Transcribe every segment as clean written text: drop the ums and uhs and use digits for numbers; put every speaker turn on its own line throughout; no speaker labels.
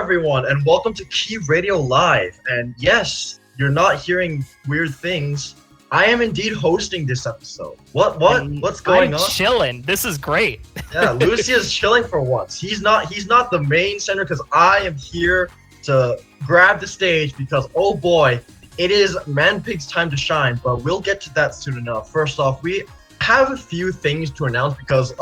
everyone, and welcome to Key Radio Live. And yes, you're not hearing weird things. I am indeed hosting this episode. What's going on?
I'm chilling. This is great.
Yeah, Lucia's chilling for once. He's not the main center because I am here to grab the stage because oh boy, it is Manpig's time to shine. But we'll get to that soon enough. First off, we have a few things to announce because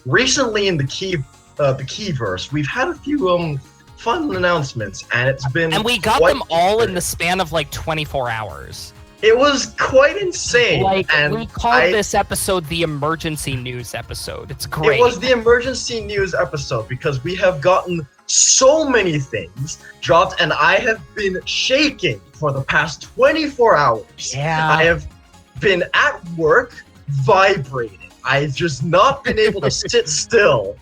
recently in the Keyverse, we've had a few fun announcements, and it's been
and we got them all in the span of like 24 hours.
It was quite insane.
And we called this episode the emergency news episode. It's great.
It was the emergency news episode because we have gotten so many things dropped, and I have been shaking for the past 24 hours.
Yeah.
I have been at work vibrating. I've just not been able to sit still.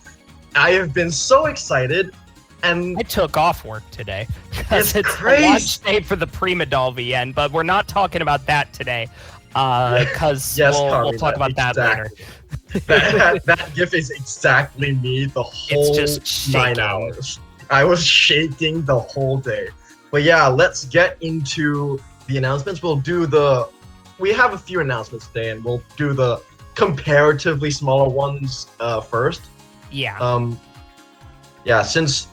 I have been so excited, and
I took off work today because it's
crazy.
A launch day for the Prima Doll VN, but we're not talking about that today because we'll talk about that later.
that GIF is exactly me the whole
it's just
9 hours. I was shaking the whole day. But yeah, let's get into the announcements. We have a few announcements today, and we'll do the comparatively smaller ones first.
Yeah.
Since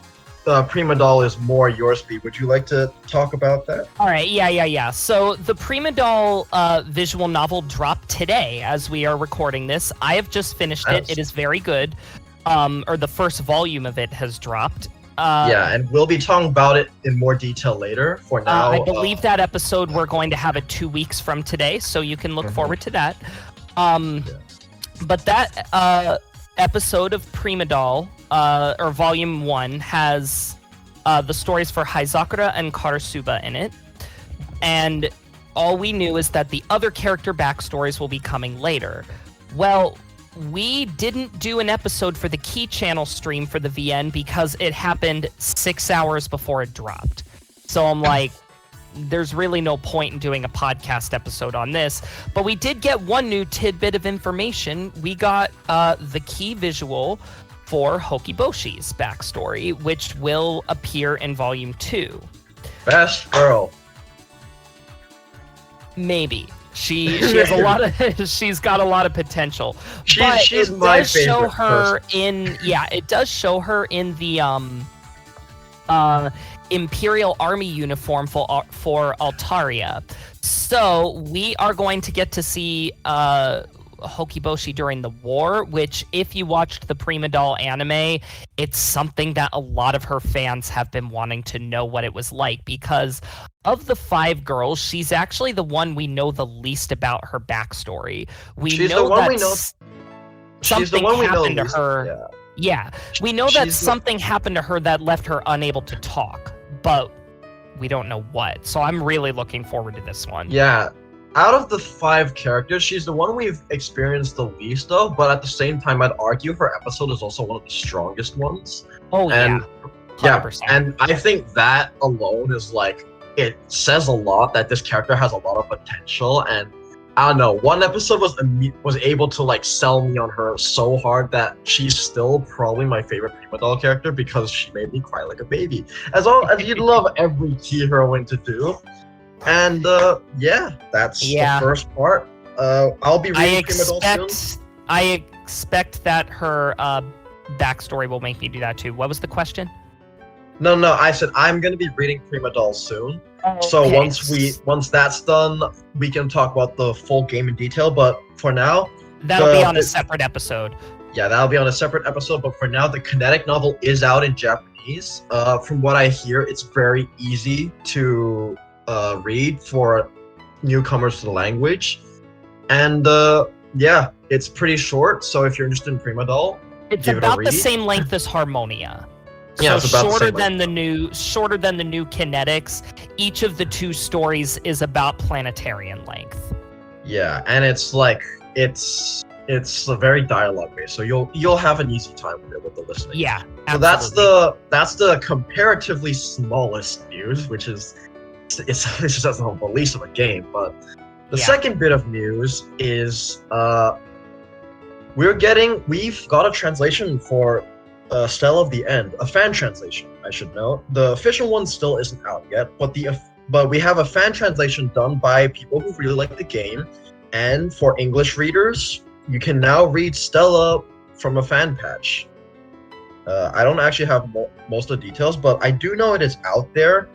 Prima Doll is more your speed, would you like to talk about that?
All right, yeah. So the Prima Doll visual novel dropped today as we are recording this. I have just finished it. It is very good. Or the first volume of it has dropped.
And we'll be talking about it in more detail later. For now,
I believe that episode we're going to have it 2 weeks from today, so you can look forward to that. But that episode of Prima Doll, or Volume 1, has the stories for Haizakura and Karasuba in it. And all we knew is that the other character backstories will be coming later. Well, we didn't do an episode for the Key Channel stream for the VN because it happened 6 hours before it dropped. So I'm like, there's really no point in doing a podcast episode on this. But we did get one new tidbit of information. We got the key visual for Hokiboshi's backstory, which will appear in Volume 2.
Best girl.
Maybe. She has a lot of she's got a lot of potential.
She's my favorite
show her
person.
It does show her in the Imperial Army uniform for Altaria. So we are going to get to see Hokiboshi during the war, which if you watched the Prima Doll anime, it's something that a lot of her fans have been wanting to know what it was like, because of the 5 girls, she's actually the one we know the least about her backstory. We know that something happened to her. Yeah, we know that something happened to her that left her unable to talk, but we don't know what. So I'm really looking forward to this one.
Yeah, out of the 5 characters, she's the one we've experienced the least of, but at the same time, I'd argue her episode is also one of the strongest ones.
Oh,
and,
100%.
And I think that alone is like, it says a lot that this character has a lot of potential, and I don't know, one episode was able to like sell me on her so hard that she's still probably my favorite Prima Doll character because she made me cry like a baby. As you'd love every key heroine to do. And that's the first part. I'll be reading Prima Doll soon.
I expect that her backstory will make me do that too. What was the question?
No, I said I'm gonna be reading Prima Doll soon. So once that's done, we can talk about the full game in detail. But for now,
that'll be on a separate episode.
Yeah, that'll be on a separate episode. But for now, the Kinetic novel is out in Japanese. From what I hear, it's very easy to read for newcomers to the language, and it's pretty short. So if you're interested in Prima Doll,
it's about the same length as Harmonia.
Yeah,
so shorter than the new Kinetics. Each of the 2 stories is about planetarian length.
Yeah, and it's a very dialogue based, so you'll have an easy time with the listening.
Yeah,
absolutely. So that's the comparatively smallest news, which is it's just the release of a game. But the second bit of news is we've got a translation for Stella of the End, a fan translation. I should note. The official one still isn't out yet, but we have a fan translation done by people who really like the game. And for English readers, you can now read Stella from a fan patch. I don't actually have most of the details, but I do know it is out there.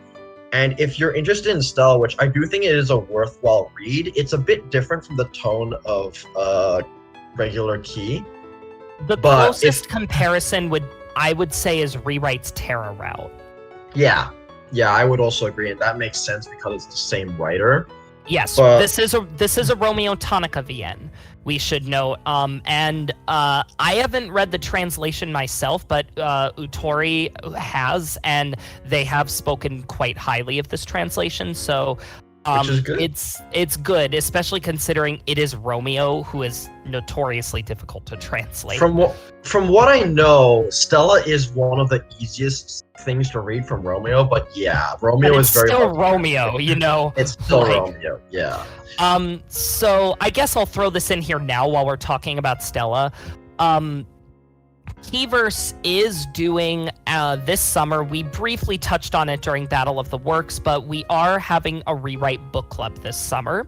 And if you're interested in Stella, which I do think it is a worthwhile read, it's a bit different from the tone of regular Key.
The closest comparison I would say is Rewrite's Terra route.
Yeah, I would also agree, and that makes sense because it's the same writer.
Yes, but this is a Romeo Tonica VN. We should know. And I haven't read the translation myself, but Utori has, and they have spoken quite highly of this translation. So
which is good.
It's good, especially considering it is Romeo, who is notoriously difficult to translate.
From what I know, Stella is one of the easiest things to read from Romeo, but yeah, Romeo is very
still Romeo, you know.
It's still Romeo, yeah.
So I guess I'll throw this in here now while we're talking about Stella. Keyverse is doing this summer. We briefly touched on it during Battle of the Works, but we are having a rewrite book club this summer,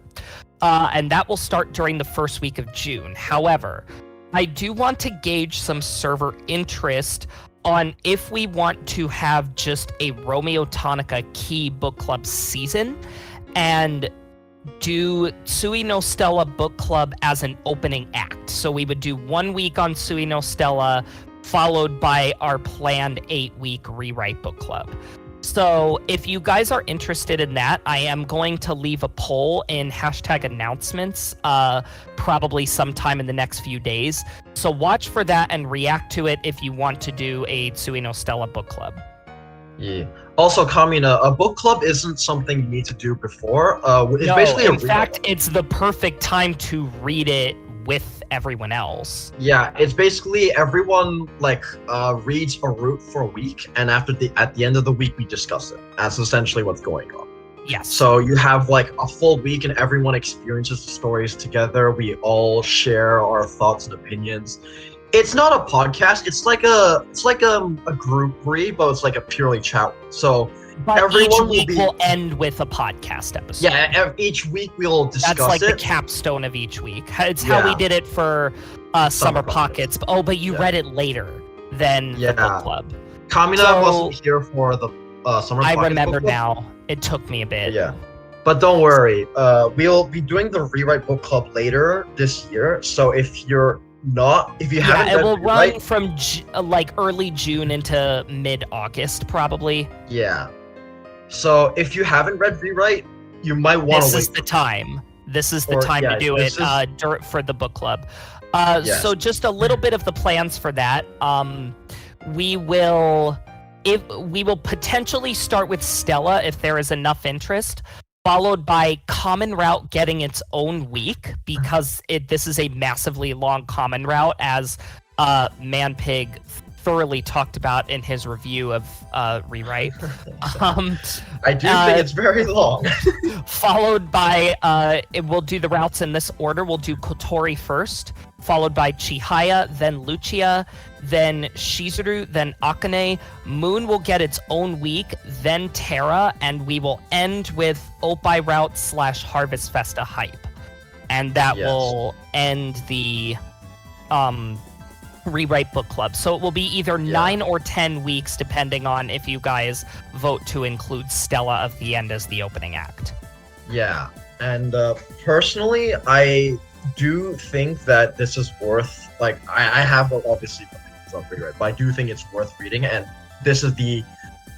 and that will start during the first week of June. However, I do want to gauge some server interest on if we want to have just a Romeo Tonica Key book club season and do Tsui no Stella book club as an opening act. So we would do 1 week on Tsui no Stella, followed by our planned 8-week rewrite book club. So if you guys are interested in that, I am going to leave a poll in #announcements probably sometime in the next few days. So watch for that and react to it if you want to do a Tsui no Stella book club.
Yeah. Also, Kamina, a book club isn't something you need to do before. It's basically
in fact, it's the perfect time to read it with everyone else.
Yeah, it's basically everyone reads a route for a week, and at the end of the week we discuss it. That's essentially what's going on.
Yes.
So you have a full week, and everyone experiences the stories together. We all share our thoughts and opinions. It's not a podcast. It's like a group read, but it's like a purely chat. So
but
everyone
each week will end with a podcast episode.
Yeah, each week we'll discuss it.
That's like the capstone of each week. It's how we did it for Summer Pockets. But you read it later than the book club.
Kamina wasn't here for the Summer Pockets.
I remember now. It took me a bit.
Yeah. But don't worry. We'll be doing the rewrite book club later this year. So if you haven't
it will run from early June into mid-August probably.
Yeah. So if you haven't read Rewrite, you might want to wait.
This is the time. This is the time to do it for the book club. So just a little bit of the plans for that. We will potentially start with Stella if there is enough interest, followed by Common Route getting its own week because this is a massively long Common Route, as Manpig thoroughly talked about in his review of Rewrite.
I do think it's very long.
Followed by, we'll do the routes in this order. We'll do Kotori first, followed by Chihaya, then Lucia, then Shizuru, then Akane. Moon will get its own week, then Terra, and we will end with Oppai Route / Harvest Festa hype. And that will end the Rewrite book club. So it will be either 9 or 10 weeks, depending on if you guys vote to include Stella of the End as the opening act.
Yeah, and personally, I do think that this is worth, I have obviously on Rewrite, but I do think it's worth reading, and this is the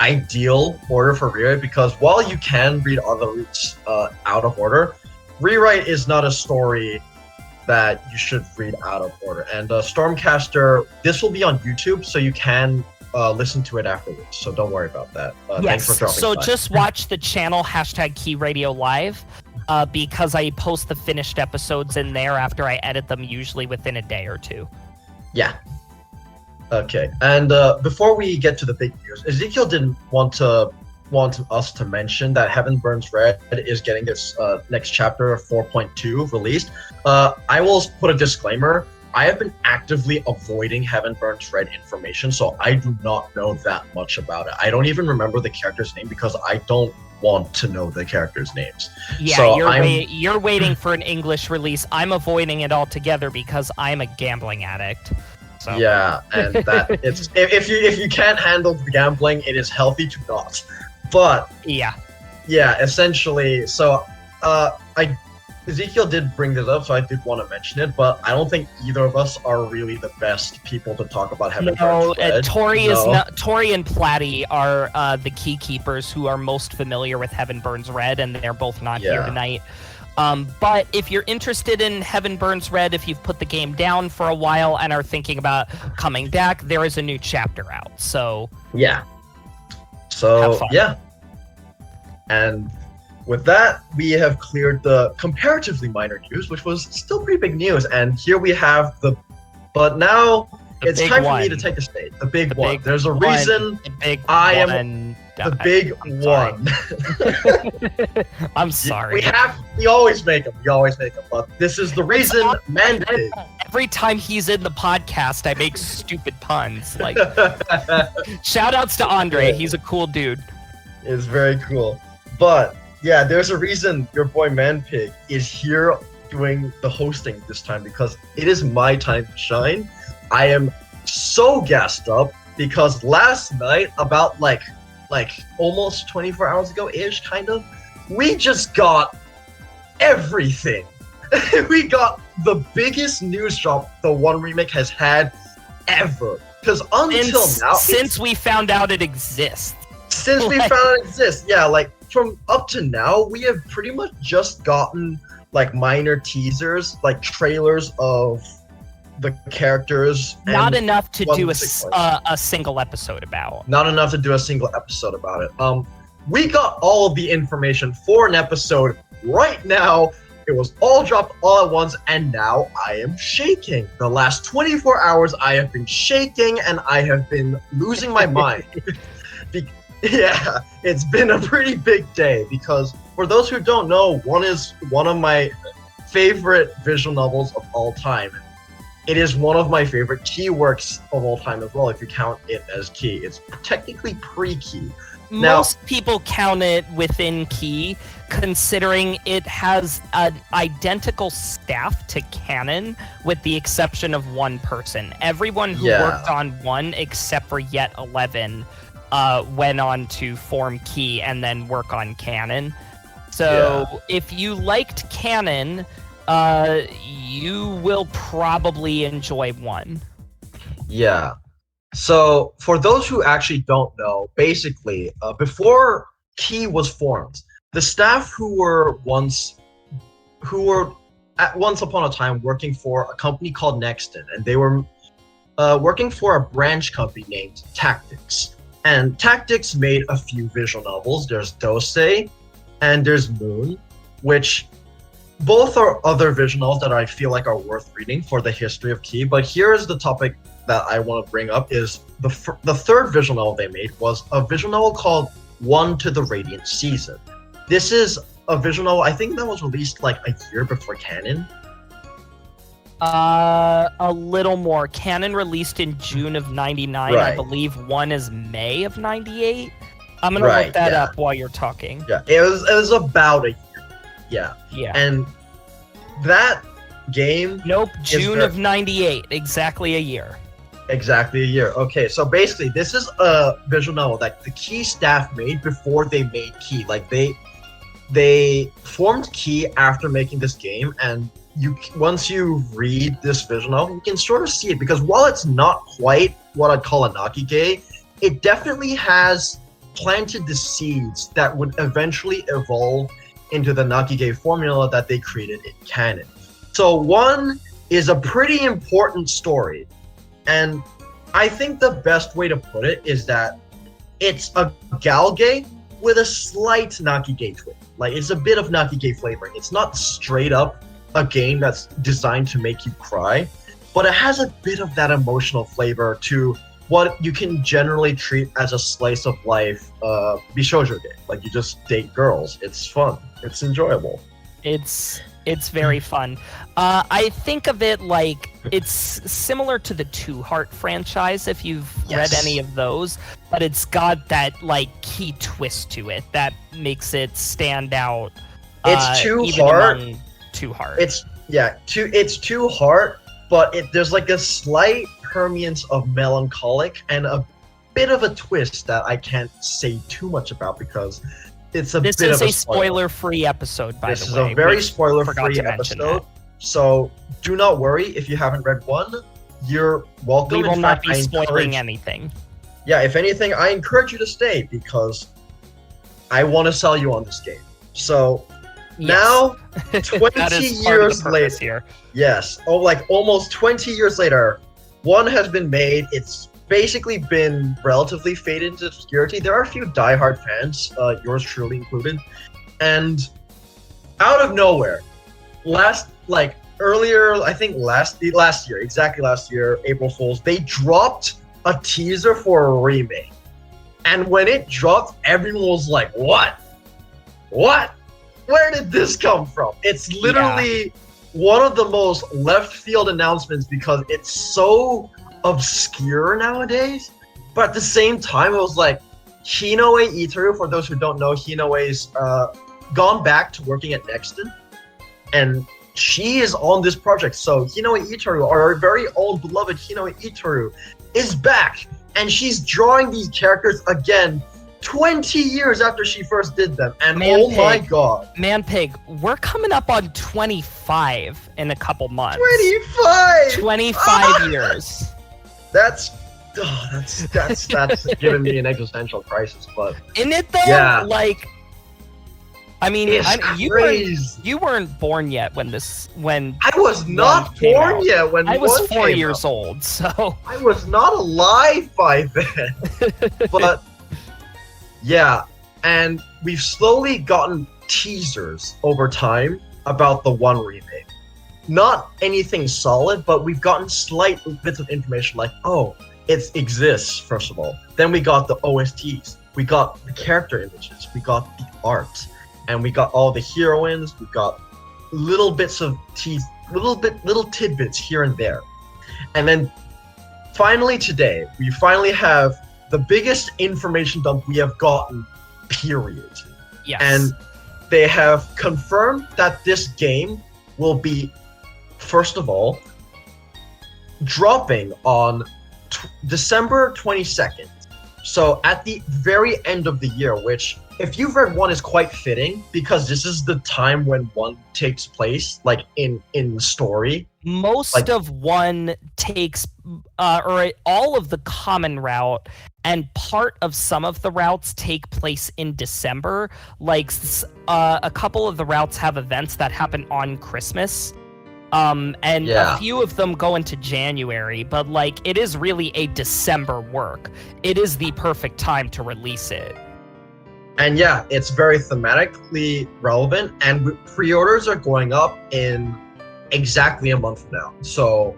ideal order for Rewrite, because while you can read other routes out of order, Rewrite is not a story that you should read out of order. And Stormcaster, this will be on YouTube, so you can listen to it afterwards. So don't worry about that. Thanks for dropping by.
Just watch the channel #KeyRadioLive because I post the finished episodes in there after I edit them, usually within a day or two.
Yeah. Okay. And before we get to the big news, Ezekiel didn't want us to mention that Heaven Burns Red is getting its next chapter 4.2 released. I will put a disclaimer. I have been actively avoiding Heaven Burns Red information, so I do not know that much about it. I don't even remember the character's name because I don't want to know the characters' names.
Yeah,
so
you're waiting for an English release. I'm avoiding it altogether because I'm a gambling addict. So.
Yeah, and that it's if you can't handle the gambling, it is healthy to not. But yeah, essentially. So, Ezekiel did bring this up, so I did want to mention it. But I don't think either of us are really the best people to talk about Heaven Burns Red.
Tori and Platty are the key keepers who are most familiar with Heaven Burns Red, and they're both not here tonight. But if you're interested in Heaven Burns Red, if you've put the game down for a while and are thinking about coming back, there is a new chapter out. So
yeah. So yeah. And with that, we have cleared the comparatively minor news, which was still pretty big news. And here we have but now it's time for me to take a stage. The big one. There's a reason I am the big one.
I'm sorry.
We always make them. But this is the reason Manpig.
Every time he's in the podcast, I make stupid puns. Like, shout outs to Andre. He's a cool dude.
It's very cool. But yeah, there's a reason your boy Manpig is here doing the hosting this time, because it is my time to shine. I am so gassed up because last night, about like almost 24 hours ago-ish, kind of, we just got everything. We got the biggest news drop the One Remake has had ever. Because
since we found out it exists.
Since we found out it exists, yeah, like from up to now, we have pretty much just gotten like minor teasers, like trailers of the characters.
Not enough to do a single episode about.
Not enough to do a single episode about it. We got all of the information for an episode right now. It was all dropped all at once, and now I am shaking. The last 24 hours, I have been shaking, and I have been losing my mind. Yeah, it's been a pretty big day, because for those who don't know, one is one of my favorite visual novels of all time. It is one of my favorite key works of all time as well, if you count it as key. It's technically pre-key.
Most people count it within key, considering it has an identical staff to canon, with the exception of one person. Everyone who worked on one, except for Yet 11, went on to form key and then work on canon. So if you liked canon, you will probably enjoy one. Yeah.
So for those who actually don't know, basically, before Key was formed, the staff who were once upon a time working for a company called Nexton, and they were working for a branch company named Tactics. And Tactics made a few visual novels. There's Dosei and there's Moon, which both are other visual novels that I feel like are worth reading for the history of Key. But here's the topic that I want to bring up is the third visual novel they made was a visual novel called One to the Radiant Season. This is a visual novel, I think, that was released like a year before canon.
A little more. Canon released in June of 99. Right. I believe one is May of 98. I'm gonna look that up while you're talking.
Yeah, it was about a year. Yeah.
Yeah.
And that game.
Nope, June of 98. Exactly a year.
Exactly a year. Okay, so basically, this is a visual novel that the Key staff made before they made Key. Like they formed Key after making this game, and once you read this visual novel, you can sort of see it, because while it's not quite what I'd call a Nakige, it definitely has planted the seeds that would eventually evolve into the Nakige formula that they created in canon. So one is a pretty important story, and I think the best way to put it is that it's a galge with a slight Nakige twist. Like, it's a bit of Nakige flavoring. It's not straight up a game that's designed to make you cry, but it has a bit of that emotional flavor to what you can generally treat as a slice of life bishoujo game. Like, you just date girls. It's fun. It's enjoyable.
It's It's very fun. I think of it like it's similar to the Two Heart franchise, if you've read any of those, but it's got that like key twist to it that makes it stand out.
It's Two Heart.
Two Heart.
It's Two Heart, but there's like a slight permeance of melancholic and a bit of a twist that I can't say too much about because it's a bit of a
This is a spoiler-free episode, by the way.
This is a very spoiler-free episode, so do not worry if you haven't read one. You're welcome.
We will not be spoiling anything.
Yeah, if anything, I encourage you to stay because I want to sell you on this game. So now, 20 years later, like almost 20 years later, one has been made. It's basically been relatively faded into obscurity. There are a few diehard fans, yours truly included, and out of nowhere, last year, April Fools, they dropped a teaser for a remake, and when it dropped, everyone was like, "What? Where did this come from?" It's literally one of the most left field announcements because it's so obscure nowadays, but at the same time it was like Hinoue Itaru, for those who don't know, Hinoue's gone back to working at Nexton and she is on this project. So Hinoue Itaru, our very own beloved Hinoue Itaru, is back and she's drawing these characters again 20 years after she first did them, and my god.
Manpig, we're coming up on 25 in a couple months.
25
years.
That's giving me an existential crisis, but
in it though, like, I mean, you weren't born yet when
I was not born yet when
I was 4 years old, so
I was not alive by then. But yeah, and we've slowly gotten teasers over time about the one remake. Not anything solid, but we've gotten slight bits of information like, oh, it exists, first of all. Then we got the OSTs, we got the character images, we got the art, and we got all the heroines, we got little bits of little tidbits here and there. And then finally today, we finally have the biggest information dump we have gotten, period.
Yes.
And they have confirmed that this game will be, first of all, dropping on December 22nd. So at the very end of the year, which, if you've read one, is quite fitting because this is the time when one takes place, like in the story.
Most of one takes, or all of the common route, and part of some of the routes take place in December. Like a couple of the routes have events that happen on Christmas. A few of them go into January, but like it is really a December work. It is the perfect time to release it.
And yeah, it's very thematically relevant, and pre-orders are going up in exactly a month now. So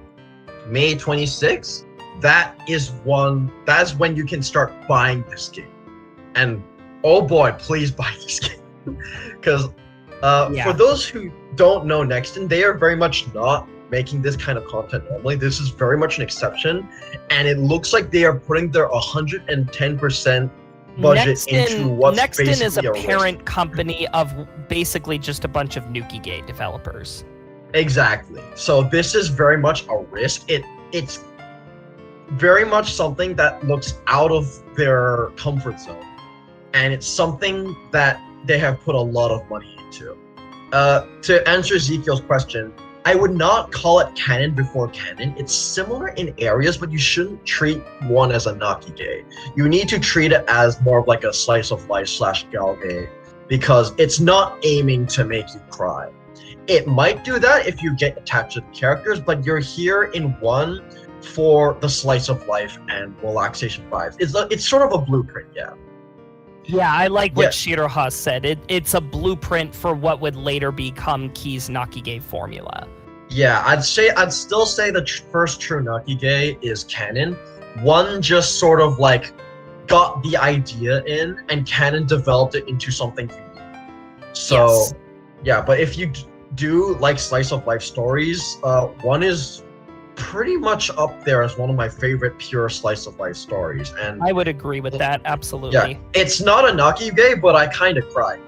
May 26th, that is when you can start buying this game. And oh boy, please buy this game. Because for those who don't know Nexton, they are very much not making this kind of content normally. This is very much an exception, and it looks like they are putting their 110% budget into what's
Nexton
basically
is a parent company of basically just a bunch of Nuki-Gate developers.
Exactly. So this is very much a risk. It's very much something that looks out of their comfort zone, and it's something that they have put a lot of money into. To answer Ezekiel's question, I would not call it canon before canon. It's similar in areas, but you shouldn't treat one as a Nakige. You need to treat it as more of like a slice of life / galge, because it's not aiming to make you cry. It might do that if you get attached to the characters, but you're here in one for the slice of life and relaxation vibes. It's sort of a blueprint, yeah.
Yeah, I like what Shiroha said. It's a blueprint for what would later become Key's Nakige formula.
Yeah, I'd still say the first true Nakige is canon. One just sort of like got the idea in, and canon developed it into something unique. So, yeah, but if you do like slice of life stories, one is pretty much up there as one of my favorite pure slice of life stories. And
I would agree with that, absolutely.
yeah, it's not a Naki game, but I kind of cried.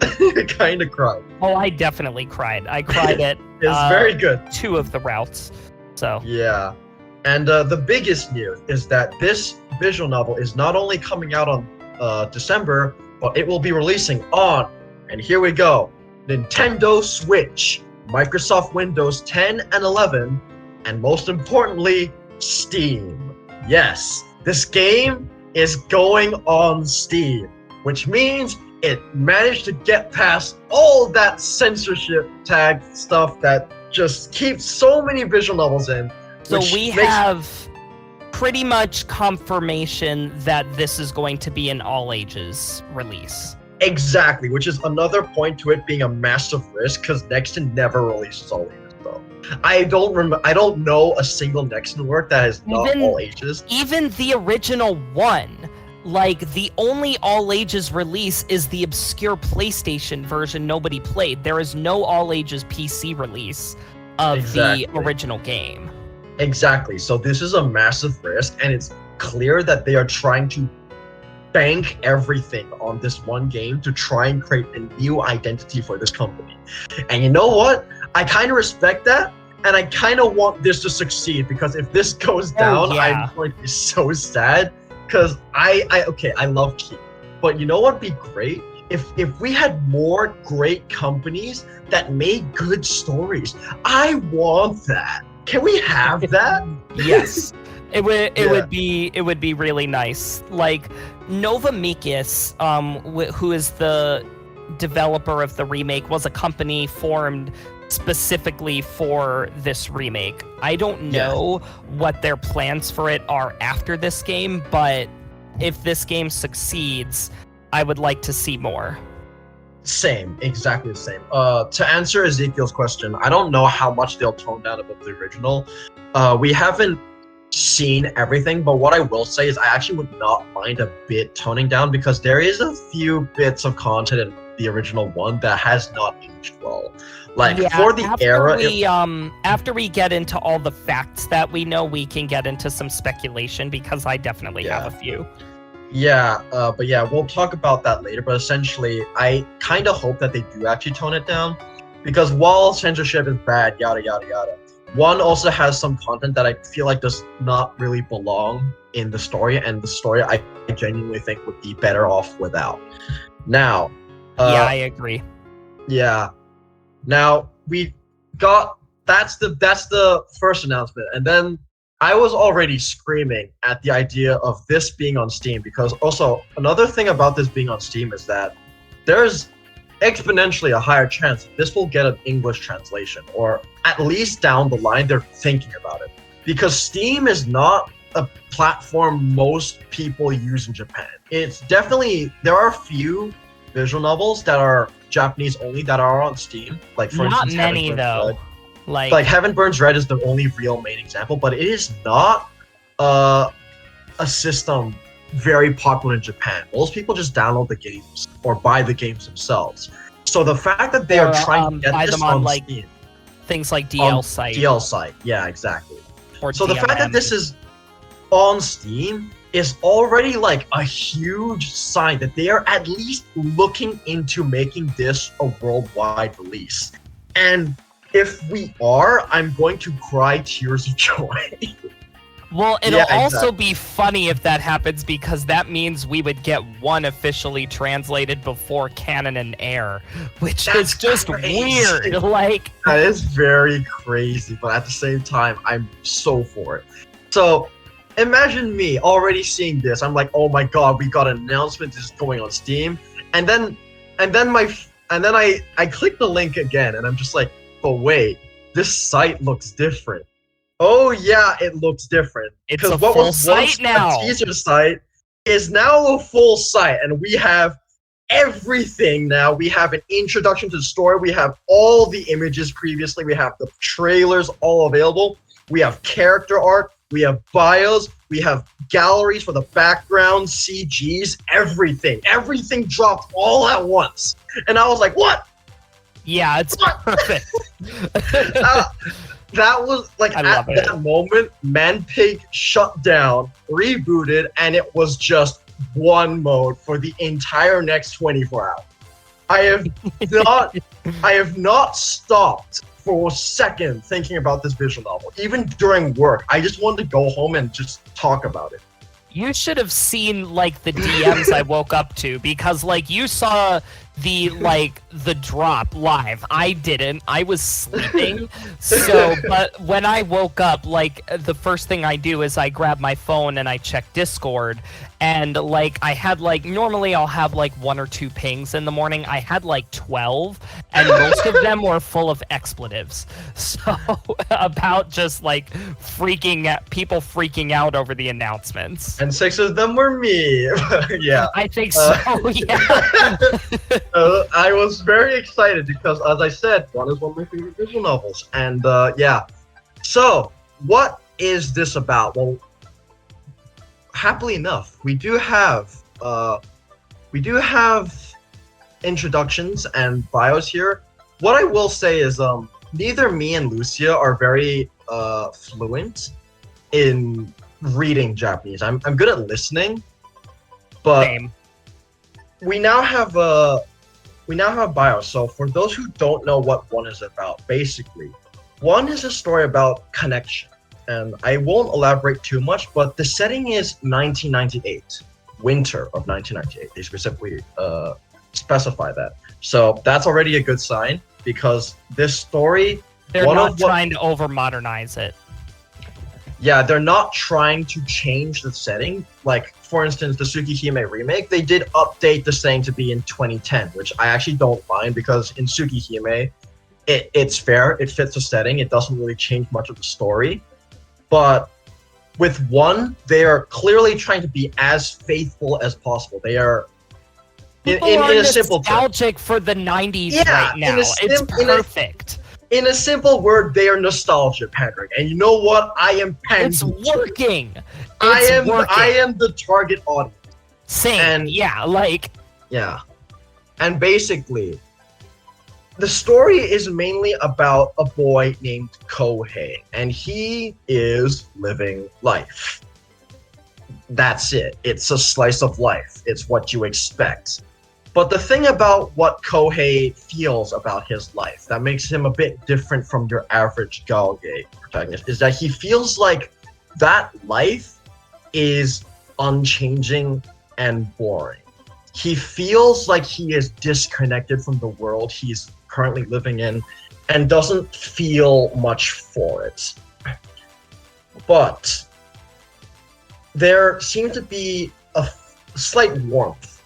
Kind of cried.
Oh, I definitely cried. I cried at
It's very good.
2 of the routes. So
Yeah. And the biggest news is that this visual novel is not only coming out on December, but it will be releasing on, and here we go, Nintendo Switch, Microsoft Windows 10 and 11, and most importantly, Steam. Yes, this game is going on Steam, which means it managed to get past all that censorship tag stuff that just keeps so many visual novels in.
So we have pretty much confirmation that this is going to be an all ages release.
Exactly, which is another point to it being a massive risk because Nexon never releases all ages though. I don't know a single Nexon work that is not all ages.
Even the original one, like the only all ages release is the obscure PlayStation version nobody played. There is no all ages PC release of the original game.
Exactly. So this is a massive risk, and it's clear that they are trying to bank everything on this one game to try and create a new identity for this company. And you know what? I kind of respect that, and I kind of want this to succeed, because if this goes down, I'm going to be so sad, because I love Keep. But you know what'd be great? If we had more great companies that made good stories. I want that. Can we have that?
Yes. It would be really nice. Like Nova Mikis, who is the developer of the remake, was a company formed specifically for this remake. I don't know what their plans for it are after this game, but if this game succeeds, I would like to see more.
Same, exactly the same. To answer Ezekiel's question, I don't know how much they'll tone down about the original. We haven't seen everything, but what I will say is I actually would not mind a bit toning down, because there is a few bits of content in the original one that has not aged well. Like for the era.
After we get into all the facts that we know, we can get into some speculation, because I definitely have a few.
Yeah, but yeah, we'll talk about that later. But essentially, I kind of hope that they do actually tone it down, because while censorship is bad, yada yada yada, one also has some content that I feel like does not really belong in the story, and the story I genuinely think would be better off without. Now,
I agree.
Yeah, now we got that's the first announcement, and then I was already screaming at the idea of this being on Steam, because also another thing about this being on Steam is that there's exponentially a higher chance that this will get an English translation, or at least down the line they're thinking about it, because Steam is not a platform most people use in Japan. It's definitely, there are a few visual novels that are Japanese only that are on Steam, like for instance,
not many though.
Like Heaven Burns Red is the only real main example, but it is not a system very popular in Japan. Most people just download the games or buy the games themselves. So the fact that they are trying to get this on
like
Steam,
things like DL site.
DL site, yeah, exactly.
Or
so
DMM.
The fact that this is on Steam is already like a huge sign that they are at least looking into making this a worldwide release. And if we are, I'm going to cry tears of joy.
Well, it'll also be funny if that happens, because that means we would get one officially translated before Canon and Air, which is just weird. Like,
that is very crazy, but at the same time, I'm so for it. So imagine me already seeing this. I'm like, oh my god, we got an announcement. This is going on Steam, and then I click the link again, and I'm just like, but wait, this site looks different. Oh yeah, it looks different.
It's a full site now.
A teaser site is now a full site, and we have everything now. We have an introduction to the story. We have all the images previously. We have the trailers all available. We have character art. We have bios. We have galleries for the background, CGs, everything. Everything dropped all at once. And I was like, what?
Yeah, it's perfect.
That was like at that moment, Manpig shut down, rebooted, and it was just one mode for the entire next 24 hours. I have not stopped for a second thinking about this visual novel. Even during work, I just wanted to go home and just talk about it.
You should have seen like the DMs I woke up to, because like you saw the drop live. I didn't. I was sleeping. So, but when I woke up, like the first thing I do is I grab my phone and I check Discord, and like I had like normally I'll have like 1 or 2 pings in the morning. I had like 12, and most of them were full of expletives. So about just like people freaking out over the announcements.
And 6 of them were me. Yeah.
I think so. Yeah.
I was very excited because, as I said, one is one of my favorite visual novels, and yeah. So, what is this about? Well, happily enough, we do have introductions and bios here. What I will say is, neither me and Lucia are very fluent in reading Japanese. I'm good at listening, but
Same.
we now have a bio. So for those who don't know what one is about, basically, one is a story about connection. And I won't elaborate too much, but the setting is 1998, winter of 1998. They specifically specify that. So that's already a good sign, because this story...
They're not trying to over-modernize it.
Yeah, they're not trying to change the setting. Like, for instance, the Tsukihime remake, they did update the setting to be in 2010, which I actually don't mind, because in Tsukihime, it's fair, it fits the setting, it doesn't really change much of the story. But with one, they are clearly trying to be as faithful as possible. They are, in a simple term,
nostalgic for the 90s right now. It's perfect.
In a simple word, they are nostalgia pandering, and you know what? I am pandering.
It's working.
I am the target audience.
Same. And
yeah, and basically, the story is mainly about a boy named Kohei, and he is living life. That's it. It's a slice of life. It's what you expect. But the thing about what Kohei feels about his life that makes him a bit different from your average Galgate protagonist is that he feels like that life is unchanging and boring. He feels like he is disconnected from the world he's currently living in and doesn't feel much for it. But there seems to be a slight warmth,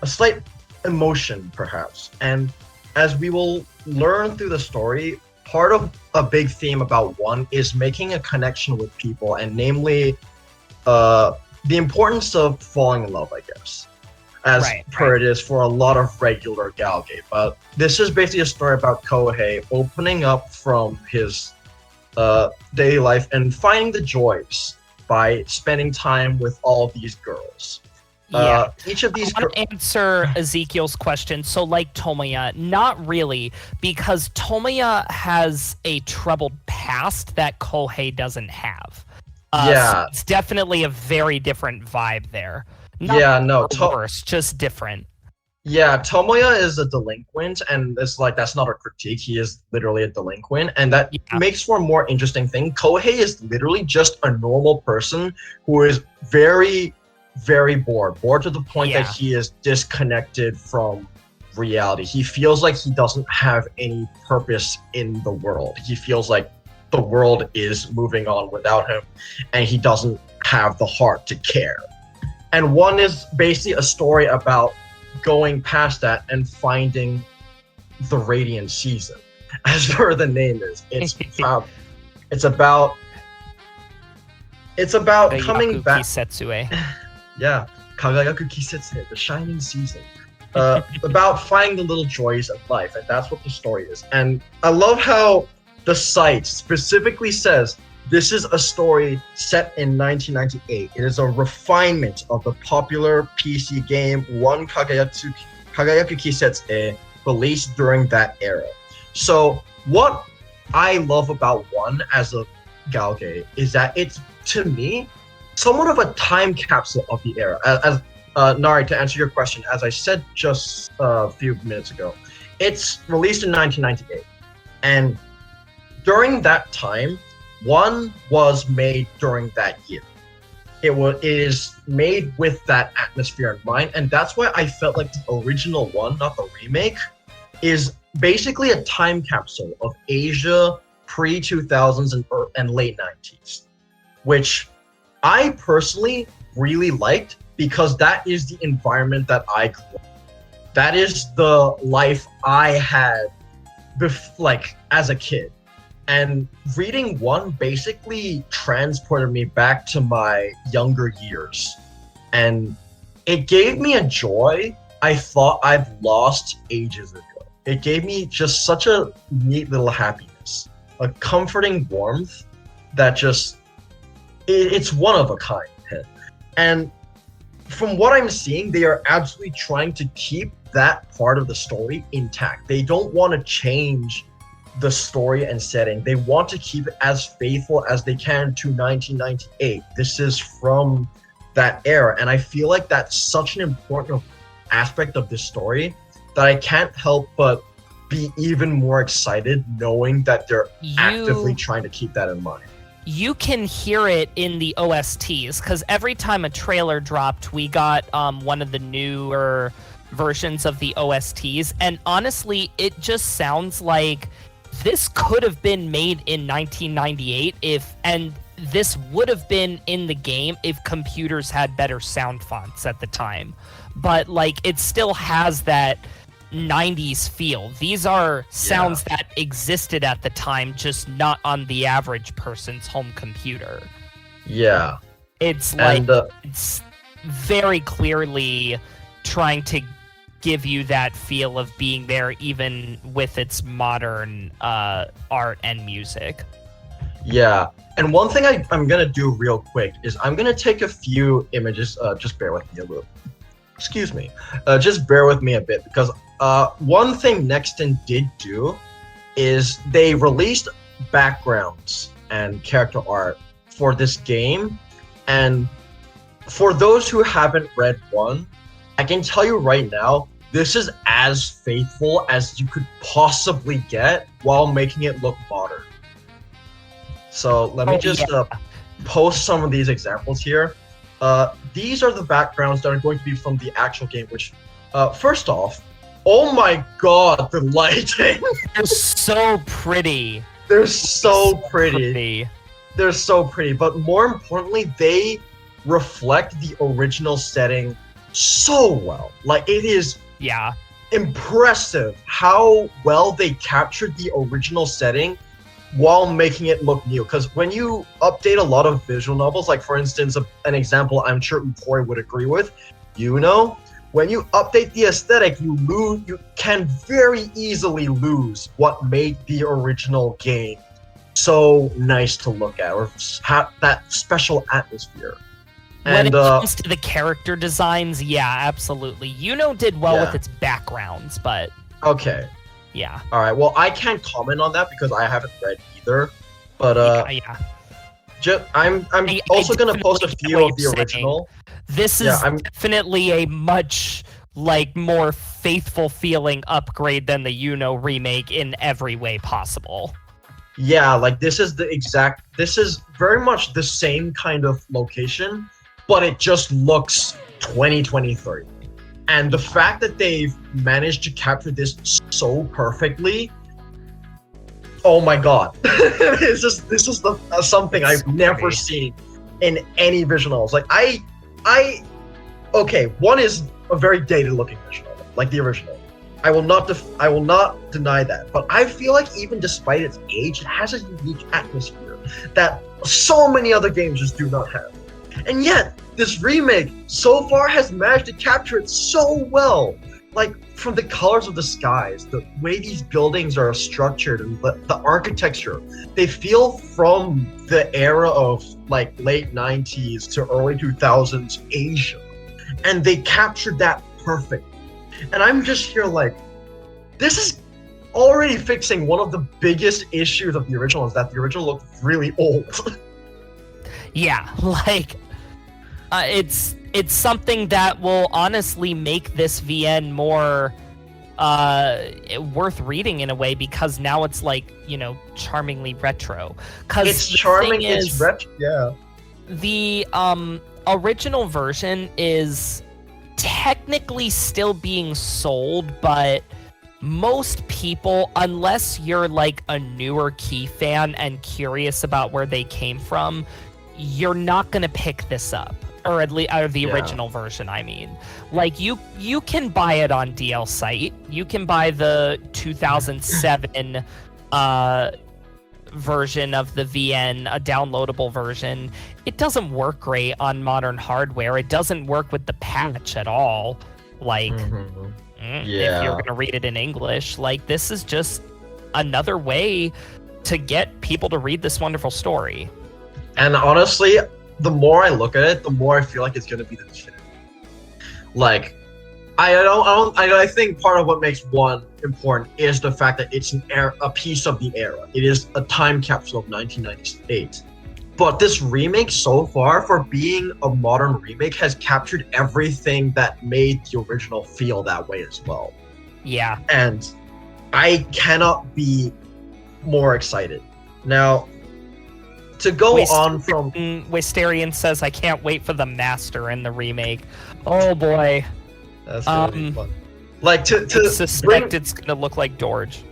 a slight emotion perhaps, and as we will learn through the story, part of a big theme about one is making a connection with people, and namely the importance of falling in love, I guess, as per it is for a lot of regular Galgate. But this is basically a story about Kohei opening up from his daily life and finding the joys by spending time with all of these girls.
Yeah,
each of these.
I want to answer Ezekiel's question. So, like Tomoya, not really, because Tomoya has a troubled past that Kohei doesn't have. So it's definitely a very different vibe there. Not worse, just different.
Yeah, Tomoya is a delinquent, and it's like that's not a critique. He is literally a delinquent, and that makes for a more interesting thing. Kohei is literally just a normal person who is very, very bored to the point that he is disconnected from reality. He feels like he doesn't have any purpose in the world. He feels like the world is moving on without him, and he doesn't have the heart to care. And one is basically a story about going past that and finding the radiant season, as per the name is. It's about coming back.
Kisetsue.
Yeah, Kagayaku Kisetsue, the shining season. About finding the little joys of life, and that's what the story is. And I love how the site specifically says this is a story set in 1998. It is a refinement of the popular PC game One Kagayaku Kisetsue released during that era. So what I love about 1 as a Galgate is that it's, to me, somewhat of a time capsule of the era. As Nari, to answer your question, as I said just a few minutes ago, it's released in 1998. And during that time, 1 was made during that year. It is made with that atmosphere in mind, and that's why I felt like the original 1, not the remake, is basically a time capsule of Asia pre-2000s and late 90s, which I personally really liked because that is the environment that I grew up in. That is the life I had as a kid. And reading 1 basically transported me back to my younger years. And it gave me a joy I thought I'd lost ages ago. It gave me just such a neat little happiness, a comforting warmth that just, it's one of a kind. And from what I'm seeing, they are absolutely trying to keep that part of the story intact. They don't want to change the story and setting. They want to keep it as faithful as they can to 1998. This is from that era, and I feel like that's such an important aspect of this story that I can't help but be even more excited knowing that they're actively trying to keep that in mind.
You can hear it in the OSTs, because every time a trailer dropped, we got one of the newer versions of the OSTs, and honestly, it just sounds like this could have been made in 1998 and this would have been in the game if computers had better sound fonts at the time. But like, it still has that 90s feel. These are sounds that existed at the time, just not on the average person's home computer.
Yeah.
It's like, it's very clearly trying to give you that feel of being there, even with its modern art and music.
Yeah, and one thing I'm gonna do real quick is I'm gonna take a few images. Just bear with me a little. Excuse me. Just bear with me a bit, because one thing Nexton did do is they released backgrounds and character art for this game, and for those who haven't read 1, I can tell you right now, this is as faithful as you could possibly get while making it look modern. So let me just post some of these examples here. These are the backgrounds that are going to be from the actual game, which, first off, oh my god, the lighting!
They're so pretty.
They're so pretty. They're so pretty, but more importantly, they reflect the original setting so well. Like, it is impressive how well they captured the original setting while making it look new. Because when you update a lot of visual novels, like for instance, an example I'm sure Utoi would agree with, when you update the aesthetic, you can very easily lose what made the original game so nice to look at, or have that special atmosphere.
When it comes to the character designs, yeah, absolutely. Did well with its backgrounds, but...
Okay.
Yeah.
Alright, well, I can't comment on that because I haven't read either, but I'm also going to post a few of the original.
This is definitely a much, more faithful feeling upgrade than the remake in every way possible.
Yeah, this is very much the same kind of location, but it just looks 2023. And the fact that they've managed to capture this so perfectly, oh my god. This is something I've never seen in any visual novels. Okay, 1 is a very dated looking visual novel, like the original. I will not deny that. But I feel like even despite its age, it has a unique atmosphere that so many other games just do not have. And yet, this remake so far has managed to capture it so well. From the colors of the skies, the way these buildings are structured, and the architecture, they feel from the era of late 90s to early 2000s Asia. And they captured that perfectly. And I'm just here this is already fixing one of the biggest issues of the original, is that the original looked really old.
Yeah, like it's something that will honestly make this VN more worth reading in a way, because now it's like, you know, charmingly retro. Cause
it's charming, it's retro, yeah.
The original version is technically still being sold, but most people, unless you're like a newer Key fan and curious about where they came from, you're not gonna pick this up. Or at least the original version, I mean. Like, you can buy it on DL site. You can buy the 2007 version of the VN, a downloadable version. It doesn't work great on modern hardware. It doesn't work with the patch at all. Like, if you're going to read it in English. Like, this is just another way to get people to read this wonderful story.
And honestly, the more I look at it, the more I feel like it's going to be the definitive. Like, I think part of what makes one important is the fact that it's a piece of the era. It is a time capsule of 1998. But this remake so far, for being a modern remake, has captured everything that made the original feel that way as well.
Yeah.
And I cannot be more excited. Now, to go on from...
Wisterian says, I can't wait for the master in the remake. Oh boy.
That's gonna be fun. Like, to
suspect it's gonna look like Dorge.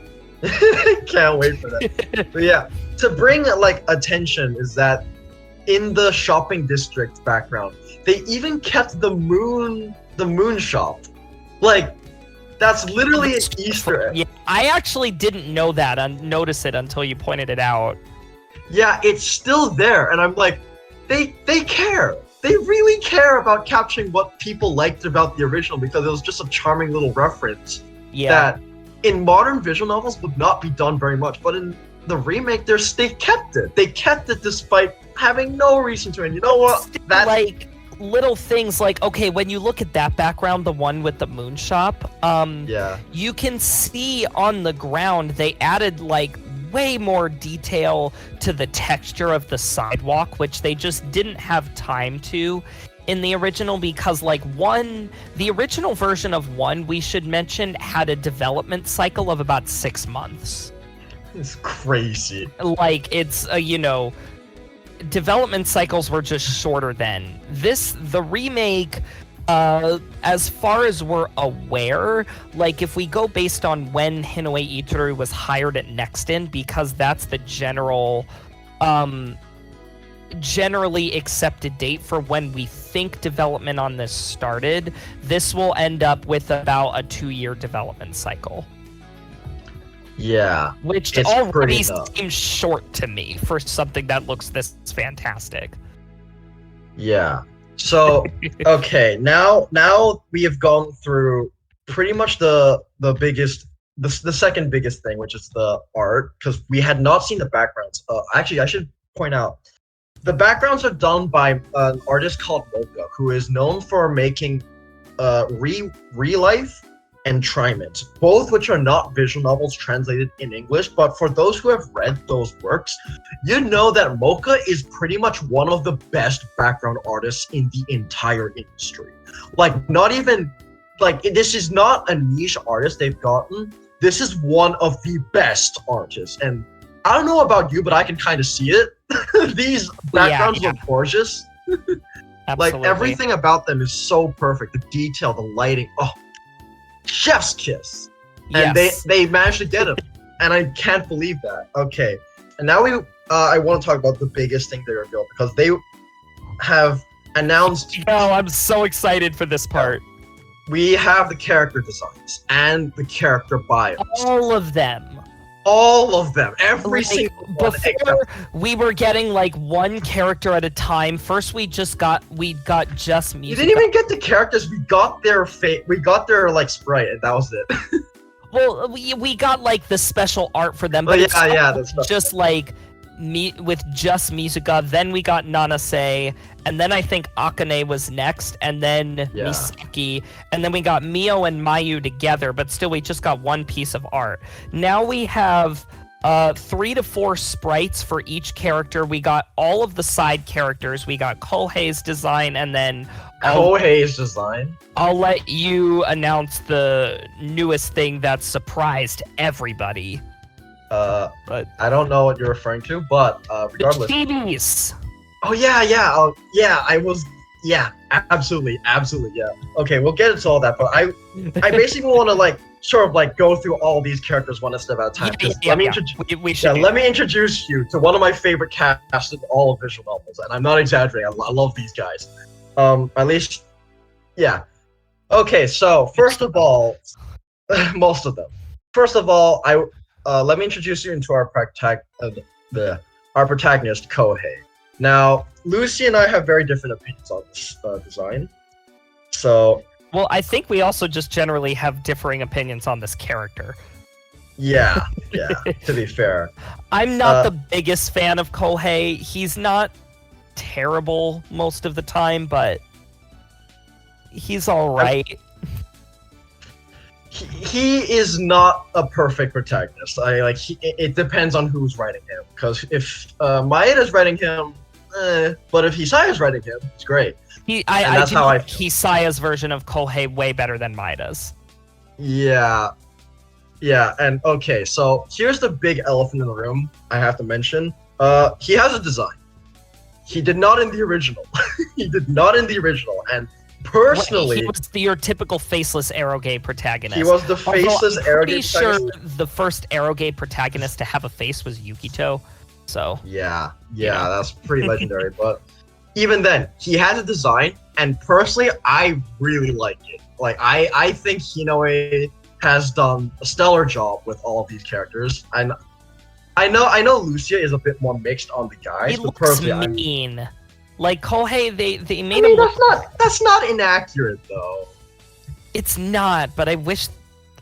Can't wait for that. But yeah, to bring like attention is that in the shopping district background, they even kept the moon shop. Like, that's literally an Easter egg.
Yeah, I actually didn't know that, notice it until you pointed it out.
Yeah, it's still there, and I'm like, they care. They really care about capturing what people liked about the original, because it was just a charming little reference that in modern visual novels would not be done very much. But in the remake, they kept it. They kept it despite having no reason to. And you know what? That's
like little things like, okay, when you look at that background, the one with the moon shop, you can see on the ground they added like way more detail to the texture of the sidewalk, which they just didn't have time to in the original, because like the original version of 1, we should mention, had a development cycle of about 6 months.
It's crazy.
Like, it's development cycles were just shorter then. The remake, as far as we're aware, like if we go based on when Hinoue Itoru was hired at Nexten, because that's the generally accepted date for when we think development on this started, this will end up with about a 2-year development cycle.
Yeah.
Which already seems short to me for something that looks this fantastic.
Yeah. So, okay, now we have gone through pretty much the second biggest thing, which is the art, because we had not seen the backgrounds. Actually, I should point out, the backgrounds are done by an artist called Mocha, who is known for making Re-Life and Trimit, both which are not visual novels translated in English, but for those who have read those works, you know that Mocha is pretty much one of the best background artists in the entire industry. Like, not even, like, this is not a niche artist they've gotten. This is one of the best artists, and I don't know about you, but I can kind of see it. These backgrounds look gorgeous. Like, everything about them is so perfect. The detail, the lighting, chef's kiss. And they managed to get him. And I can't believe that. Okay. And now I want to talk about the biggest thing they revealed, because they have announced...
Oh, I'm so excited for this part.
We have the character designs and the character bios.
All of them. Every single one. Before, we were getting like one character at a time. First, we got just music.
You didn't even get the characters. We got their like sprite, and that was it.
Well, we got like the special art for them,
but
it's
that's
just like with just Mizuga, then we got Nanase, and then I think Akane was next, and then Misaki, and then we got Mio and Mayu together, but still we just got one piece of art. Now we have 3 to 4 sprites for each character. We got all of the side characters. We got Kohei's design, and then
Kohei's design?
I'll let you announce the newest thing that surprised everybody.
But I don't know what you're referring to, but regardless.
The chibis!
Oh yeah, absolutely, yeah. Okay, we'll get into all that, but I basically want to like sort of like go through all these characters one step at a time. Let me introduce you to one of my favorite casts in all of visual novels, and I'm not exaggerating. I love these guys. At least, yeah. Okay, so first of all, most of them. First of all, let me introduce you into our protagonist, Kohei. Now, Lucy and I have very different opinions on this design. So.
Well, I think we also just generally have differing opinions on this character.
Yeah, to be fair.
I'm not the biggest fan of Kohei. He's not terrible most of the time, but he's alright.
He is not a perfect protagonist. It depends on who's writing him. Because if Maeda's writing him, but if Hisaya's writing him, it's great.
I do like Hisaya's version of Kohei way better than Maeda's.
Yeah, and okay, so here's the big elephant in the room I have to mention. He has a design. He did not in the original. And personally,
he was your typical faceless Arrowgate protagonist.
He was the faceless Arrowgate protagonist. I'm pretty
sure the first Arrowgate protagonist to have a face was Yukito. So
yeah, that's pretty legendary. But even then, he has a design, and personally, I really like it. Like I think Hinoe has done a stellar job with all of these characters, and I know Lucia is a bit more mixed on the guys.
He looks mean. Like Kohei, they made him.
That's not inaccurate though.
It's not, but I wish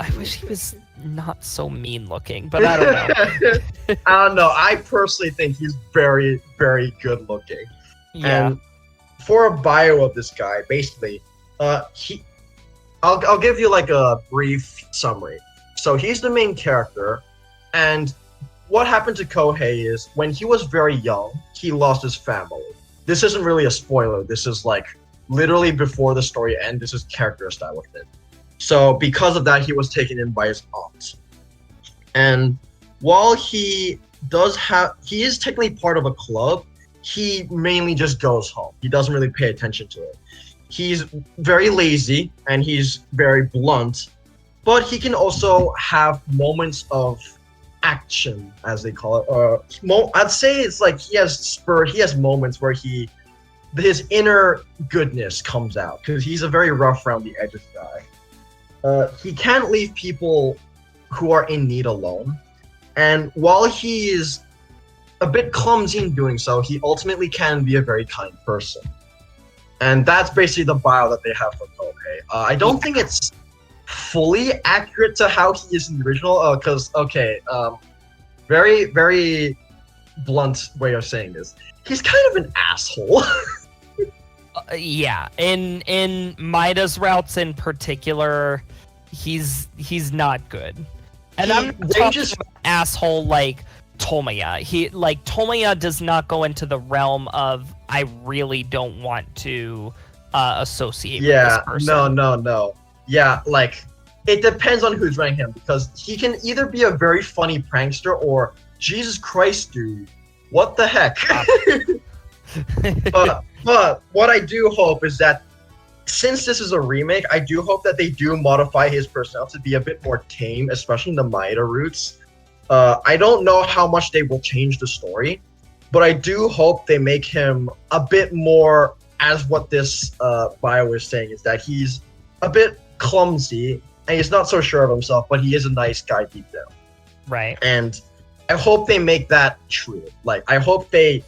he was not so mean looking. But I don't know.
I don't know. I personally think he's very, very good looking.
Yeah.
And for a bio of this guy, basically, I'll give you like a brief summary. So he's the main character, and what happened to Kohei is when he was very young, he lost his family. This isn't really a spoiler. This is like literally before the story ends. This is character establishment. So because of that, he was taken in by his aunt. And while he is technically part of a club, he mainly just goes home. He doesn't really pay attention to it. He's very lazy and he's very blunt, but he can also have moments of action, as they call it. I'd say it's like he has moments where his inner goodness comes out, because he's a very rough around the edges guy. He can't leave people who are in need alone, and while he is a bit clumsy in doing so, he ultimately can be a very kind person. And that's basically the bio that they have for Kohei. I don't think it's fully accurate to how he is in the original, because very, very blunt way of saying this. He's kind of an asshole.
Yeah, in Maeda's routes in particular, he's not good. And I'm not talking about asshole like Tomoya. Tomoya does not go into the realm of I really don't want to associate with this person. No. Yeah, like it depends on who's writing him, because he can either be a very funny prankster or Jesus Christ, dude, what the heck? But what I do hope is that since this is a remake, I do hope that they do modify his personality to be a bit more tame, especially in the Maeda roots. I don't know how much they will change the story, but I do hope they make him a bit more, as what this bio is saying, is that he's a bit clumsy and he's not so sure of himself, but he is a nice guy deep down. Right.
And I hope they make that true. Like, I hope he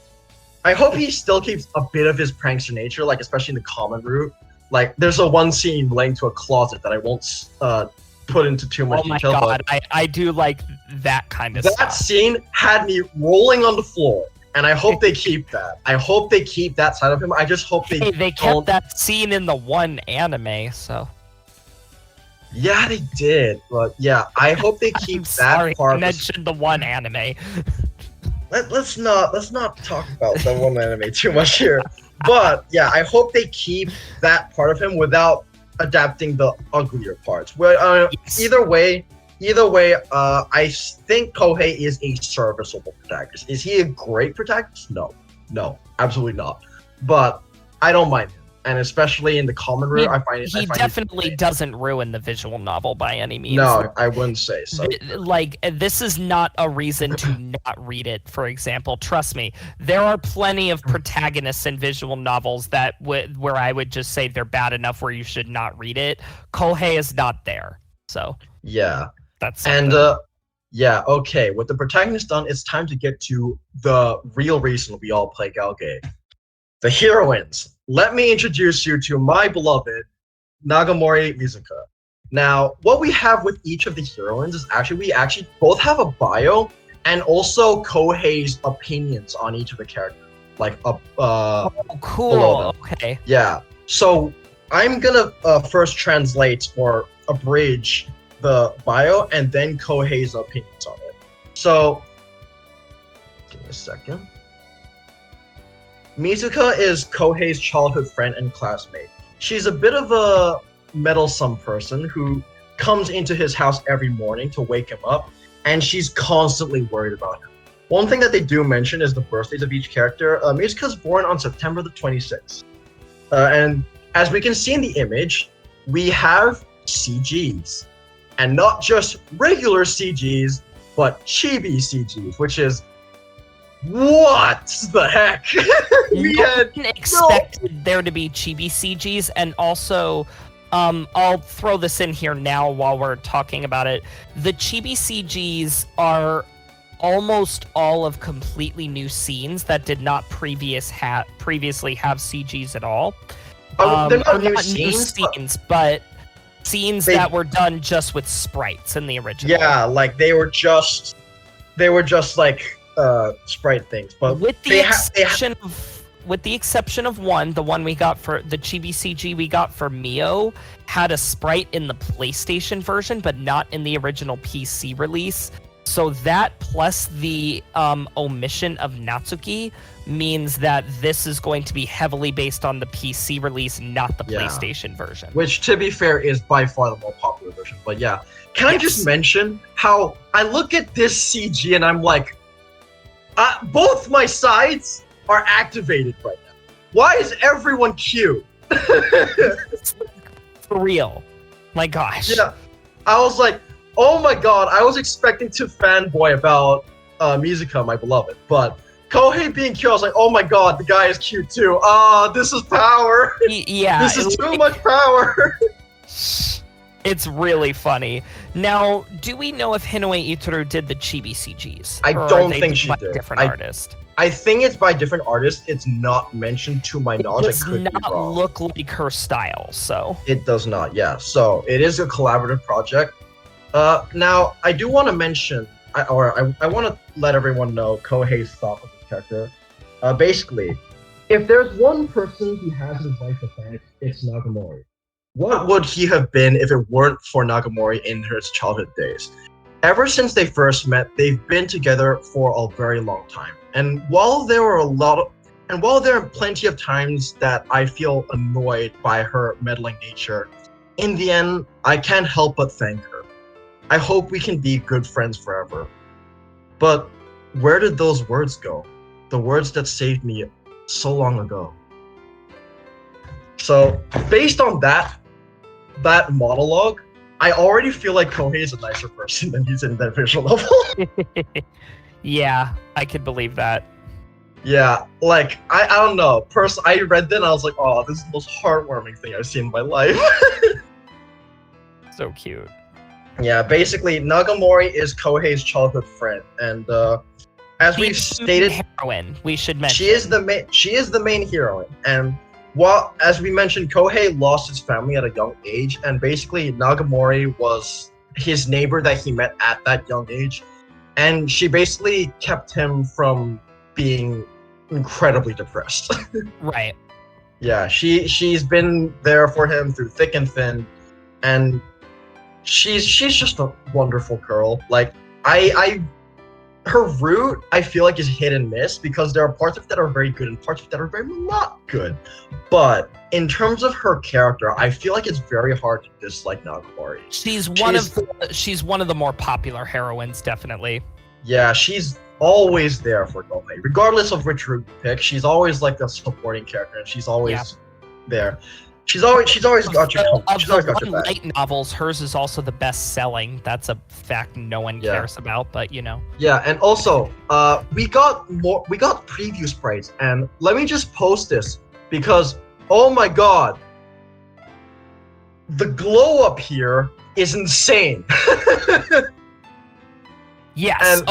still keeps a bit of his prankster nature, like especially in the common route. Like, there's a one scene relating to a closet that I won't put into too much
Oh my
detail.
god, I do like that kind of
That
stuff.
scene had me rolling on the floor, and I hope they keep that. I hope they keep that side of him. I just hope
They kept that scene in the one anime, so.
Yeah, they did, but yeah, I hope they keep that part.
I mentioned the one anime.
Let's not talk about the one anime too much here. But yeah, I hope they keep that part of him without adapting the uglier parts. Well,
Yes.
either way, I think Kohei is a serviceable protagonist. Is he a great protagonist? No, absolutely not. But I don't mind him, and especially in the common room, I find
He definitely doesn't ruin the visual novel by any means.
No, I wouldn't say so.
Like, this is not a reason to not read it, for example. Trust me, there are plenty of protagonists in visual novels that where I would just say they're bad enough where you should not read it. Kohei is not there, so
yeah.
that's
something.
And
yeah, okay. With the protagonist done, it's time to get to the real reason we all play Galgame. The heroines. Let me introduce you to my beloved Nagamori Mizuka. Now, what we have with each of the heroines is we actually both have a bio and also Kohei's opinions on each of the characters. Like
cool. Okay.
Yeah. So I'm gonna first translate or abridge the bio and then Kohei's opinions on it. So, give me a second. Mizuka is Kohei's childhood friend and classmate. She's a bit of a meddlesome person who comes into his house every morning to wake him up, and she's constantly worried about him. One thing that they do mention is the birthdays of each character. Mizuka's born on September the 26th. And as we can see in the image, we have CGs. And not just regular CGs, but chibi CGs, which is what the heck? We had
expected there to be chibi CGs, and also, I'll throw this in here now while we're talking about it. The chibi CGs are almost all of completely new scenes that did not previously have CGs at all.
They're not new
scenes, but scenes that were done just with sprites in the original.
Yeah, like they were just like sprite things, but
with the exception of one, the one we got for the chibi CG we got for Mio had a sprite in the PlayStation version, but not in the original PC release. So that plus the omission of Natsuki means that this is going to be heavily based on the PC release, not the PlayStation version.
Which, to be fair, is by far the more popular version. But yeah, can I just mention how I look at this CG and I'm like, both my sides are activated right now. Why is everyone cute?
For real. My gosh.
Yeah, I was like, oh my god, I was expecting to fanboy about Mizuka, my beloved, but Kohei being cute, I was like, oh my god, the guy is cute too. This is power.
Yeah.
This is too much power.
It's really funny. Now, do we know if Hinoe Itoru did the chibi CGs?
I don't think she did.
Different artist.
I think it's by different artists. It's not mentioned to my knowledge.
It does not look like her style, so.
It does not, yeah. So it is a collaborative project. Now, I do want to mention, I want to let everyone know Kohei's thought of this character. Basically, if there's one person who has his life to thank, it's Nagamori. What would he have been if it weren't for Nagamori in his childhood days? Ever since they first met, they've been together for a very long time. And while there are plenty of times that I feel annoyed by her meddling nature, in the end, I can't help but thank her. I hope we can be good friends forever. But where did those words go? The words that saved me so long ago. So, based on that monologue, I already feel like Kohei is a nicer person than he's in that visual novel.
Yeah, I could believe that.
Yeah, like, I don't know. I read that and I was like, oh, this is the most heartwarming thing I've seen in my life.
So cute.
Yeah, basically, Nagamori is Kohei's childhood friend, and as we've stated,
heroine, we should mention.
She is the main heroine, and as we mentioned, Kohei lost his family at a young age, and basically Nagamori was his neighbor that he met at that young age, and she basically kept him from being incredibly depressed.
Right.
Yeah, she's been there for him through thick and thin, and she's just a wonderful girl. Like I her route I feel like is hit and miss because there are parts of it that are very good and parts of it that are very not good. But in terms of her character, I feel like it's very hard to dislike Nagamori.
She's one of the more popular heroines, definitely.
Yeah, she's always there for Gohei, regardless of which route you pick. She's always like the supporting character, and she's always there. She's always got your back.
Of the light novels, hers is also the best selling. That's a fact no one cares about, but you know.
Yeah, and also, we got preview sprites, and let me just post this because oh my god, the glow up here is insane.
Yes.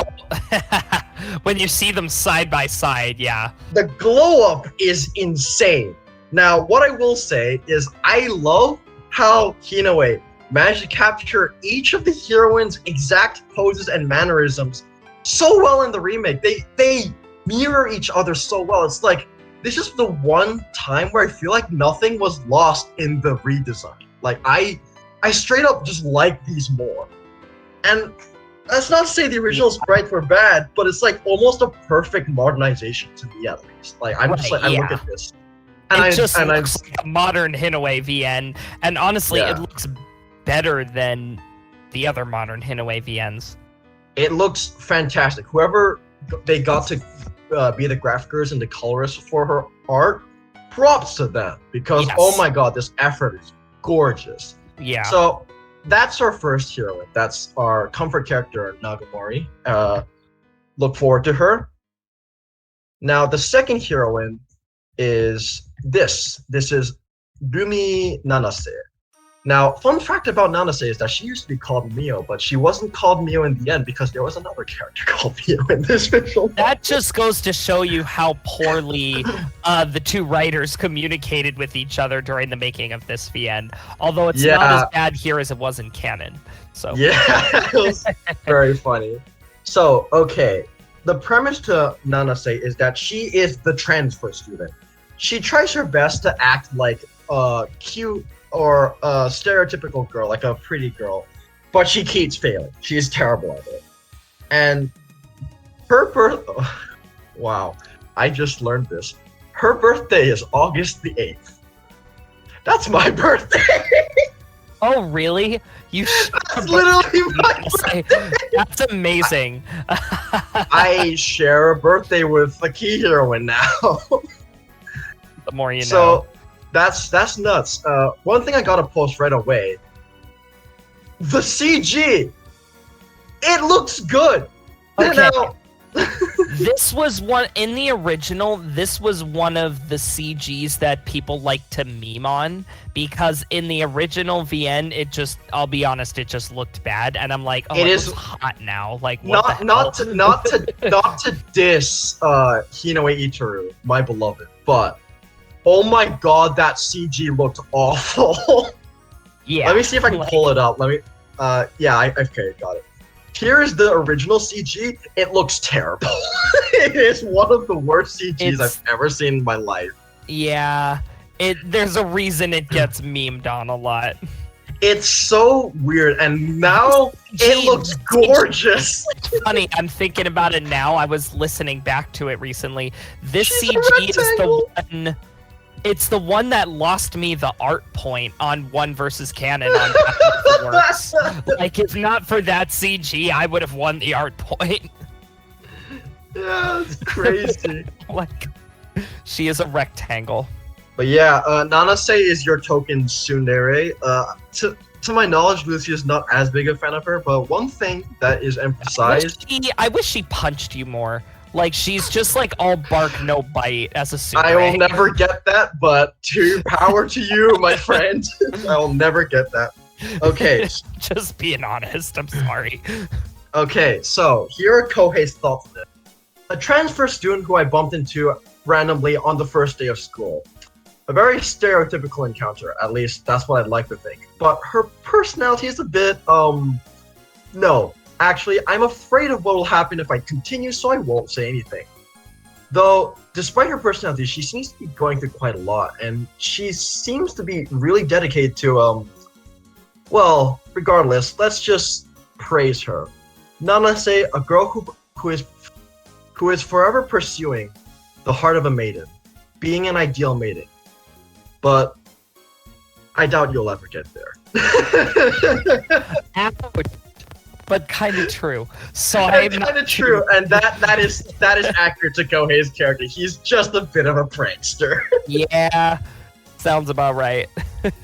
When you see them side by side, yeah.
The glow up is insane. Now, what I will say is I love how Hinoue managed to capture each of the heroines' exact poses and mannerisms so well in the remake. They mirror each other so well. It's like this is the one time where I feel like nothing was lost in the redesign. Like I straight up just like these more. And that's not to say the original sprites were bad, but it's like almost a perfect modernization to me at least. Like I'm just like I look at this. And
it just looks like a modern Hinoue VN, and honestly, it looks better than the other modern Hinoue VNs.
It looks fantastic. Whoever they got to be the graphicers and the colorists for her art, props to them because oh my god, this effort is gorgeous.
Yeah.
So that's our first heroine. That's our comfort character, Nagamori. Look forward to her. Now, the second heroine is this. This is Rumi Nanase. Now, fun fact about Nanase is that she used to be called Mio, but she wasn't called Mio in the end because there was another character called Mio in this visual.
That just goes to show you how poorly the two writers communicated with each other during the making of this VN. Although it's not as bad here as it was in canon. So
yeah, it was very funny. So, okay, the premise to Nanase is that she is the transfer student. She tries her best to act like a cute or a stereotypical girl, like a pretty girl, but she keeps failing. She is terrible at it. And her wow, I just learned this. Her birthday is August the 8th. That's my birthday!
Oh, really?
That's literally my birthday!
That's amazing.
I share a birthday with the key heroine now.
The more you know.
So, that's nuts. One thing I gotta post right away. The CG! It looks good!
Okay.
Now,
This was one in the original. This was one of the CGs that people like to meme on because in the original VN, I'll be honest, it just looked bad, and I'm like, oh, it looks hot now. Like, what
not to diss Hinoue Itaru, my beloved, but oh my god, that CG looked awful.
Yeah.
Let me see if I can pull it up. Let me. Okay, got it. Here is the original CG. It looks terrible. It is one of the worst CGs I've ever seen in my life.
Yeah, there's a reason it gets memed on a lot.
It's so weird, and now it looks gorgeous.
It's funny, I'm thinking about it now. I was listening back to it recently. This CG is the one. It's the one that lost me the art point on 1 versus Canon on the Works. Like, if not for that CG, I would have won the art point.
Yeah, it's crazy.
Like, she is a rectangle.
But yeah, Nanase is your token tsundere. To my knowledge, Lucy is not as big a fan of her, but one thing that is emphasized...
I wish she punched you more. Like, she's just like all bark, no bite as a tsundere.
I will never get that, but to power to you, my friend. I will never get that. Okay.
Just being honest, I'm sorry.
Okay, so here are Kohei's thoughts on it. A transfer student who I bumped into randomly on the first day of school. A very stereotypical encounter, at least that's what I'd like to think. But her personality is a bit, No, actually, I'm afraid of what will happen if I continue, so I won't say anything. Though, despite her personality, she seems to be going through quite a lot, and she seems to be really dedicated to, well, regardless, let's just praise her. Nanase, a girl who is forever pursuing the heart of a maiden, being an ideal maiden. But I doubt you'll ever get there.
Ouch. But kind of true. So I'm
kind of true, and that is accurate to Kohei's character. He's just a bit of a prankster.
Yeah, sounds about right.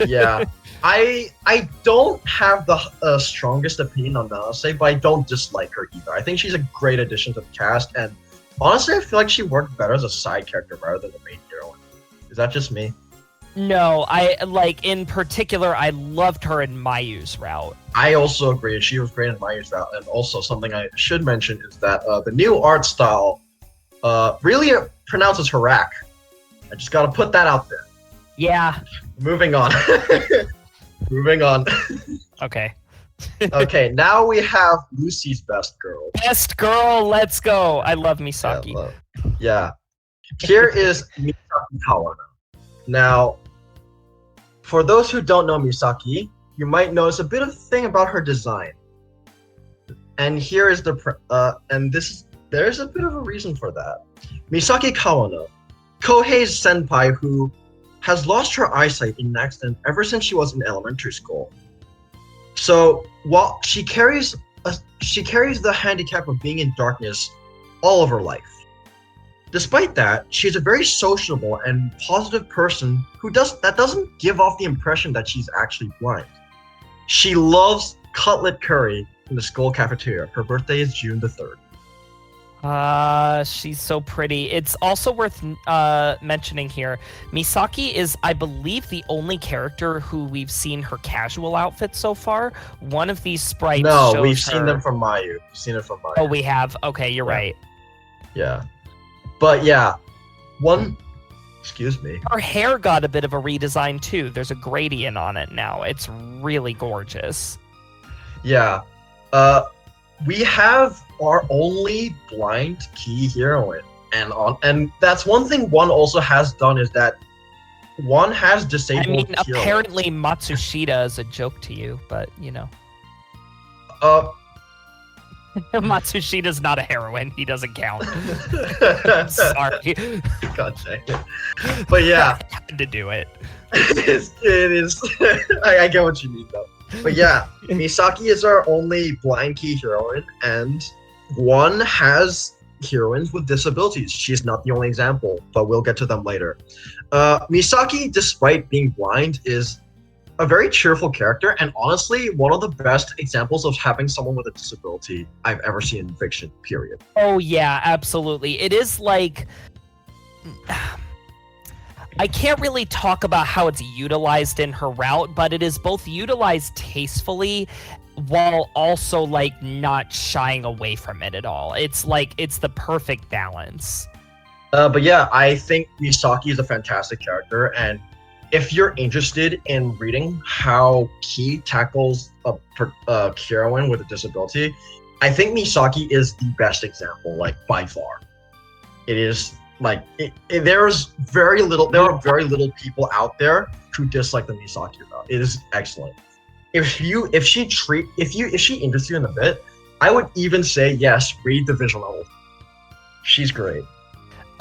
Yeah, I don't have the strongest opinion on Nanase, but I don't dislike her either. I think she's a great addition to the cast, and honestly, I feel like she worked better as a side character rather than the main heroine. Is that just me?
No, in particular, I loved her in Mayu's route.
I also agree. She was great in Mayu's route, and also something I should mention is that the new art style really pronounces Harak. I just gotta put that out there.
Yeah.
Moving on. Moving on.
Okay.
Okay, now we have Lucy's best girl.
Best girl, let's go. I love Misaki.
Yeah. Here is Misaki Kawano. Now, for those who don't know Misaki, you might notice a bit of thing about her design. And here is there's a bit of a reason for that. Misaki Kawano, Kohei's senpai who has lost her eyesight in an accident ever since she was in elementary school. So while she carries the handicap of being in darkness all of her life. Despite that, she's a very sociable and positive person that doesn't give off the impression that she's actually blind. She loves cutlet curry in the school cafeteria. Her birthday is June the 3rd.
She's so pretty. It's also worth mentioning here, Misaki is, I believe, the only character who we've seen her casual outfit so far. One of these sprites
No, we've seen them from Mayu. We've seen it from Mayu.
Oh, we have? Okay, you're right.
Yeah. But yeah, excuse me.
Her hair got a bit of a redesign too. There's a gradient on it now. It's really gorgeous.
Yeah. We have our only blind key heroine, and that's one thing one also has done is that one has disabled.
I mean,
heroines.
apparently Matsushita is a joke to you, but you know. Matsushita's not a heroine. He doesn't count. I'm sorry.
God dang it. But yeah.
I had to do it.
It is. I get what you mean, though. But yeah, Misaki is our only blind key heroine, and one has heroines with disabilities. She's not the only example, but we'll get to them later. Misaki, despite being blind, is a very cheerful character, and honestly, one of the best examples of having someone with a disability I've ever seen in fiction, period.
Oh yeah, absolutely. It is like... I can't really talk about how it's utilized in her route, but it is both utilized tastefully while also like not shying away from it at all. It's like, it's the perfect balance.
But yeah, I think Misaki is a fantastic character, and if you're interested in reading how Ki tackles a heroine with a disability, I think Misaki is the best example, like by far. It is like there are very little people out there who dislike the Misaki route. It is excellent. If she interests you in a bit, I would even say yes, read the visual novel. She's great.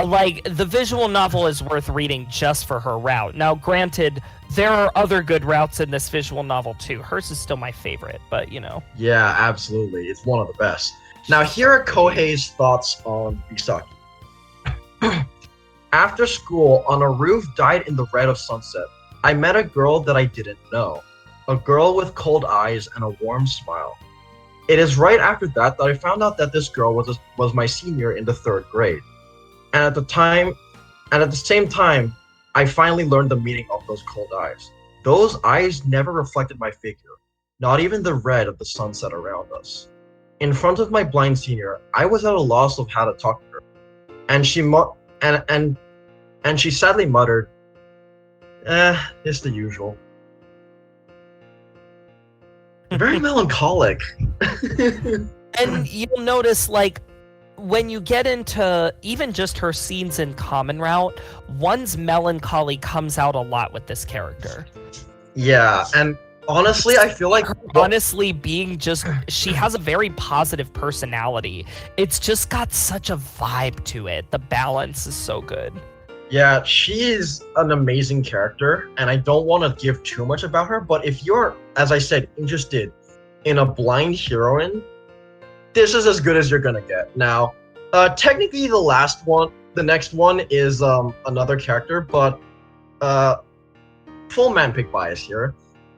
Like, the visual novel is worth reading just for her route. Now, granted, there are other good routes in this visual novel, too. Hers is still my favorite, but, you know.
Yeah, absolutely. It's one of the best. Now, here are Kohei's thoughts on Misaki. After school, on a roof dyed in the red of sunset, I met a girl that I didn't know. A girl with cold eyes and a warm smile. It is right after that I found out that this girl was my senior in the 3rd grade. And at the same time, I finally learned the meaning of those cold eyes. Those eyes never reflected my figure, not even the red of the sunset around us. In front of my blind senior, I was at a loss of how to talk to her, and she sadly muttered, it's the usual. Very melancholic.
And you'll notice, like, when you get into even just her scenes in Common Route, one's melancholy comes out a lot with this character.
Yeah, and honestly, I feel like
her honestly being just, she has a very positive personality. It's just got such a vibe to it. The balance is so good.
Yeah, she is an amazing character, and I don't want to give too much about her, but if you're, as I said, interested in a blind heroine, this is as good as you're gonna get. Now, technically the next one is another character, but full Manpig bias here.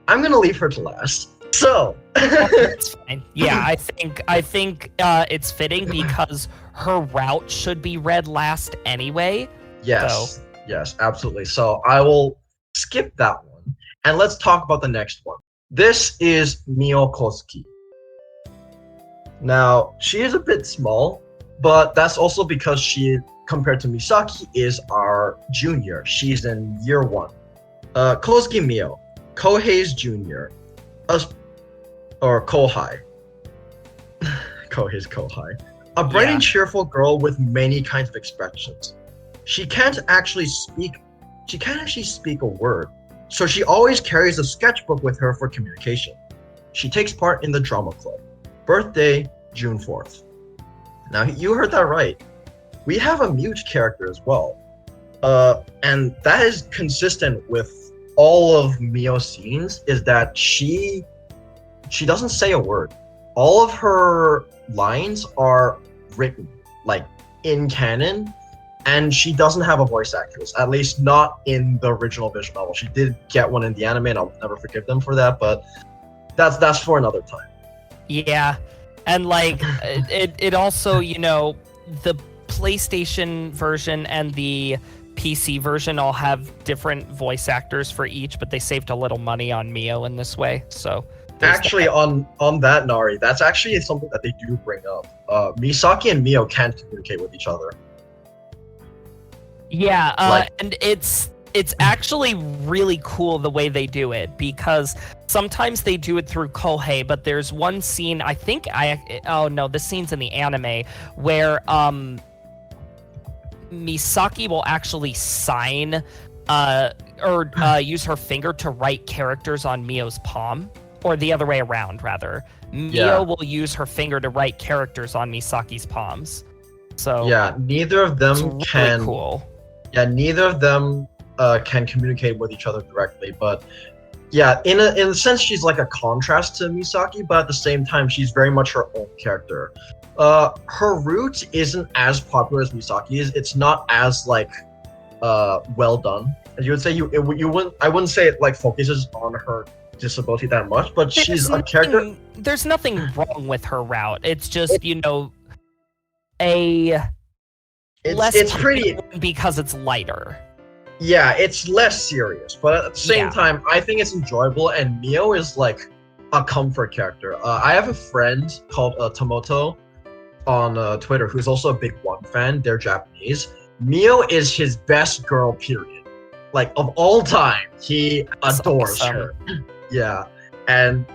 I'm gonna leave her to last. So
that's fine. Yeah, I think it's fitting because her route should be read last anyway.
Yes, yes, absolutely. So I will skip that one, and let's talk about the next one. This is Mio Kosuki. Now, she is a bit small, but that's also because she, compared to Misaki, is our junior. She's in year 1. Kosuki Mio, Kohei's junior, or Kohai. Kohei's Kohai. A bright and cheerful girl with many kinds of expressions. She can't actually speak a word, so she always carries a sketchbook with her for communication. She takes part in the drama club. Birthday, June 4th. Now, you heard that right. We have a mute character as well. And that is consistent with all of Mio's scenes, is that she doesn't say a word. All of her lines are written, like, in canon, and she doesn't have a voice actress, at least not in the original visual novel. She did get one in the anime, and I'll never forgive them for that, but that's for another time.
Yeah, and like it also, you know, the PlayStation version and the PC version all have different voice actors for each, but they saved a little money on Mio in this way. So
actually, on that, Nari, that's actually something that they do bring up. Misaki and Mio can't communicate with each other.
Yeah, and it's actually really cool the way they do it, because sometimes they do it through Kohei, but there's one scene, I think this scene's in the anime, where Misaki will actually sign or use her finger to write characters on Mio's palm, or the other way around, rather. Mio will use her finger to write characters on Misaki's palms. So
yeah, neither of them
really
can.
Cool.
Yeah, neither of them can communicate with each other directly, but yeah, in a sense, she's like a contrast to Misaki, but at the same time, she's very much her own character. Her route isn't as popular as Misaki is. It's not as like well done, as you would say. I wouldn't say it like focuses on her disability that much, but she's a character.
There's nothing wrong with her route. It's just, you know, it's pretty because it's lighter.
Yeah, it's less serious, but at the same time, I think it's enjoyable, and Mio is like a comfort character. I have a friend called Tomoto on Twitter who's also a big One fan. They're Japanese. Mio is his best girl, period. Like, of all time, he adores her. Yeah, and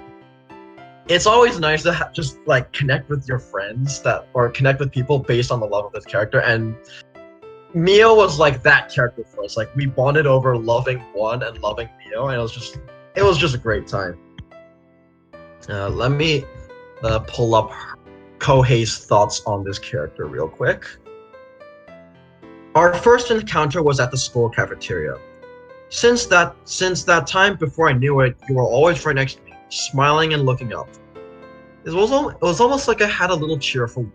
it's always nice to just like connect with your friends or connect with people based on the love of this character, and Mio was like that character for us. Like, we bonded over loving one and loving Mio, and it was just a great time. Let me pull up Kohei's thoughts on this character real quick. Our first encounter was at the school cafeteria. Since that time, before I knew it, you were always right next to me, smiling and looking up. It was almost like I had a little cheerful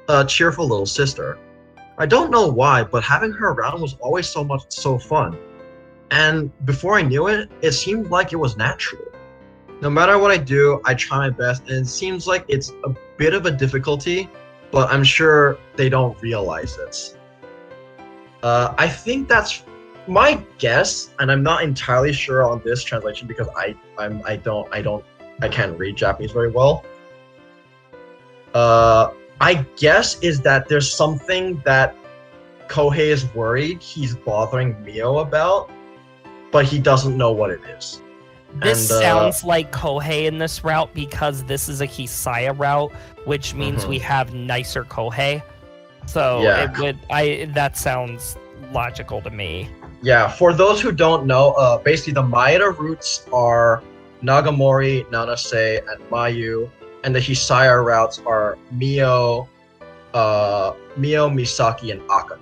little sister. I don't know why, but having her around was always so fun. And before I knew it, it seemed like it was natural. No matter what I do, I try my best, and it seems like it's a bit of a difficulty, but I'm sure they don't realize it. I think that's my guess, and I'm not entirely sure on this translation because I can't read Japanese very well. I guess is that there's something that Kohei is worried he's bothering Mio about, but he doesn't know what it is.
This
And,
sounds like Kohei in this route because this is a Hisaya route, which means we have nicer Kohei. So that sounds logical to me.
Yeah, for those who don't know, basically the Maeda routes are Nagamori, Nanase, and Mayu, and the Hisaya routes are Mio, Misaki, and Akane.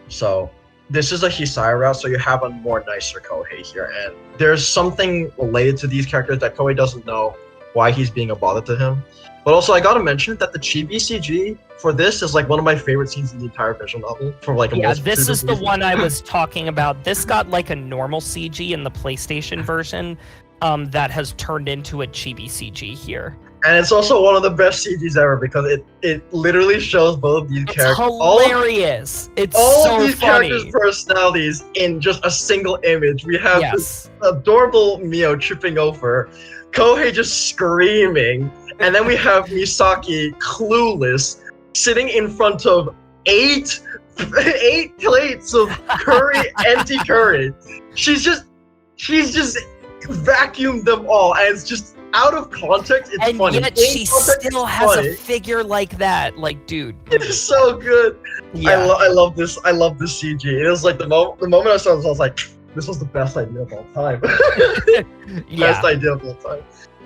So this is a Hisaya route, so you have a more nicer Kohei here, and there's something related to these characters that Kohei doesn't know why he's being a bother to him. But also, I gotta mention that the Chibi CG for this is like one of my favorite scenes in the entire visual novel. For like
this is the one I was talking about. This got like a normal CG in the PlayStation version, that has turned into a Chibi CG here.
And it's also one of the best CGs ever because it literally shows both these characters.
Hilarious! It's
all
so
of these
funny.
characters' personalities in just a single image. We have this adorable Mio tripping over, Kohei just screaming, and then we have Misaki clueless, sitting in front of eight plates of curry, empty curry. She's just vacuumed them all, and it's just out of context. It's
and
funny.
Yet she still has a figure like that. Like, dude,
it is so good. Yeah. I love this. I love this CG. It was like the moment I saw this, I was like, this was the best idea of all time. Best idea of all time.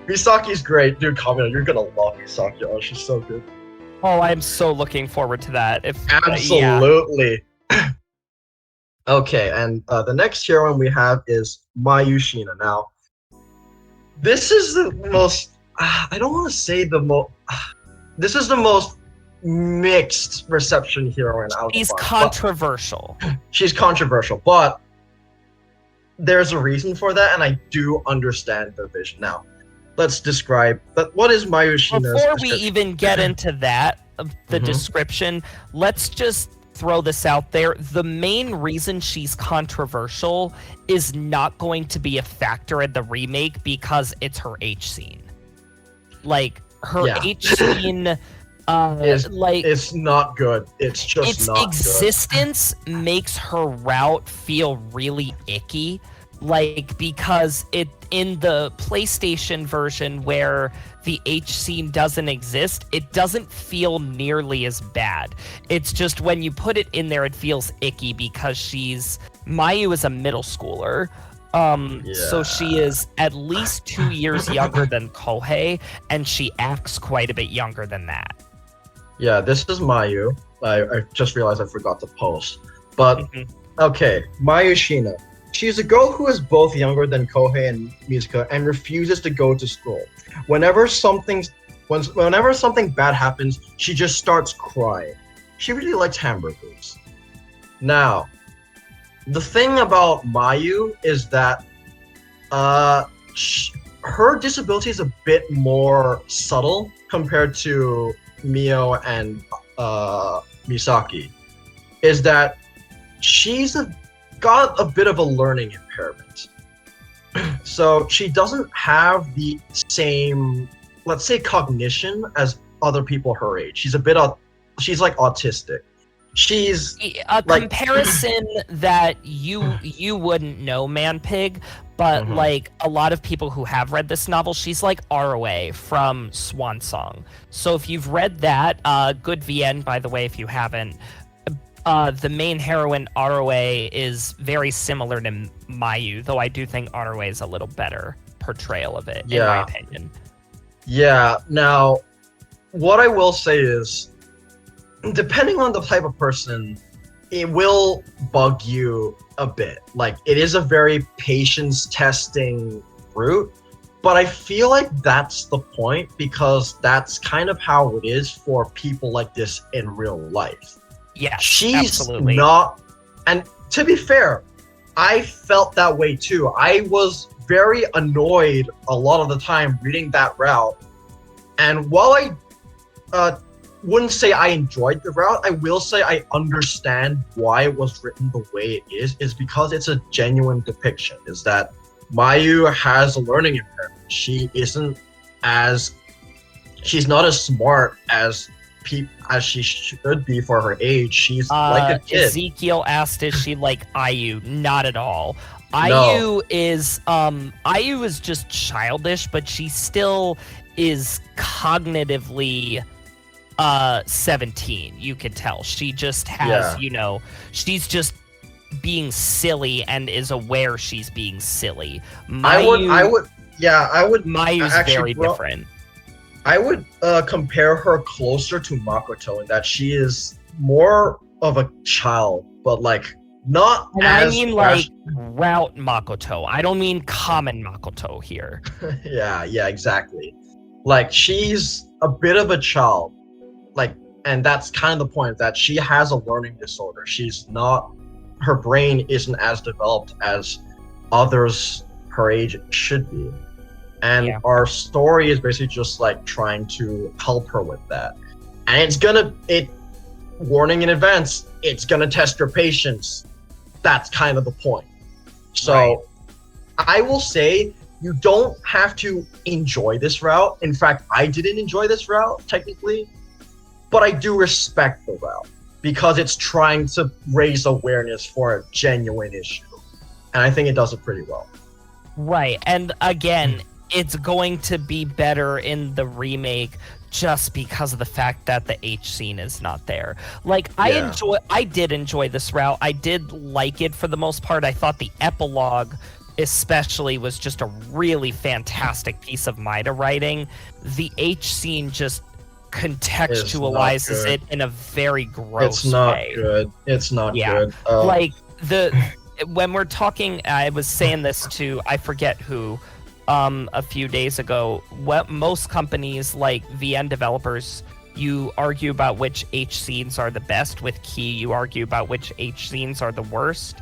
Misaki's great, dude. Kamina, you're gonna love Misaki. Oh, she's so good.
Oh, I'm so looking forward to that.
Absolutely. Okay, and the next heroine we have is Mayushina. Now, this is the most. I don't want to say the most. This is the most mixed reception heroine out.
She's controversial.
She's controversial, but there's a reason for that, and I do understand the vision. Now, let's describe that. What is Mayushina's
Before we even get into that, the description, let's just throw this out there. The main reason she's controversial is not going to be a factor in the remake because it's her H scene. Like, her H scene,
it's not good. It's just not
existence
good.
Makes her route feel really icky. Like, because in the PlayStation version where the H scene doesn't exist, it doesn't feel nearly as bad. It's just when you put it in there, it feels icky because Mayu is a middle schooler. So she is at least 2 years younger than Kohei, and she acts quite a bit younger than that. Yeah,
this is Mayu. I just realized I forgot to post. But, okay, Mayushina. She's a girl who is both younger than Kohei and Mizuka and refuses to go to school. Whenever something bad happens, she just starts crying. She really likes hamburgers. Now, the thing about Mayu is that her disability is a bit more subtle compared to Mio and Misaki. Is that she's got a bit of a learning impairment. So she doesn't have the same, let's say, cognition as other people her age. She's like autistic. She's
a comparison that you wouldn't know, Manpig, but like a lot of people who have read this novel, she's like ROA from Swan Song. So if you've read that, good VN, by the way, if you haven't. The main heroine, ROA, is very similar to Mayu, though I do think ROA is a little better portrayal of it, in my opinion.
Yeah, now, what I will say is, depending on the type of person, it will bug you a bit. Like, it is a very patience-testing route, but I feel like that's the point, because that's kind of how it is for people like this in real life.
Yeah,
she's
absolutely
not, and to be fair, I felt that way too. I was very annoyed a lot of the time reading that route, and while I wouldn't say I enjoyed the route, I will say I understand why it was written the way it is because it's a genuine depiction. Is that Mayu has a learning impairment. She's not as smart as she should be for her age. She's like a kid.
Ezekiel asked, is she like IU? Not at all.
No.
IU is just childish, but she still is cognitively 17. You can tell. She just has, she's just being silly and is aware she's being silly.
I would
Mayu's
actually,
very different.
I would compare her closer to Makoto in that she is more of a child, but like not
and
as
I mean like route Makoto. I don't mean common Makoto here.
yeah, exactly. Like she's a bit of a child. Like, and that's kind of the point, that she has a learning disorder. Her brain isn't as developed as others her age should be. And our story is basically just like trying to help her with that. And warning in advance, it's gonna test your patience. That's kind of the point. So I will say you don't have to enjoy this route. In fact, I didn't enjoy this route technically, but I do respect the route because it's trying to raise awareness for a genuine issue. And I think it does it pretty well.
Right. And again, it's going to be better in the remake just because of the fact that the H scene is not there. Like, I did enjoy this route. I did like it for the most part. I thought the epilogue especially was just a really fantastic piece of Maida writing. The H scene just contextualizes it in a very gross way.
It's not good.
Like when we're talking, I was saying this to I forget who a few days ago. What most companies like VN developers, you argue about which H scenes are the best. With Key, you argue about which H scenes are the worst.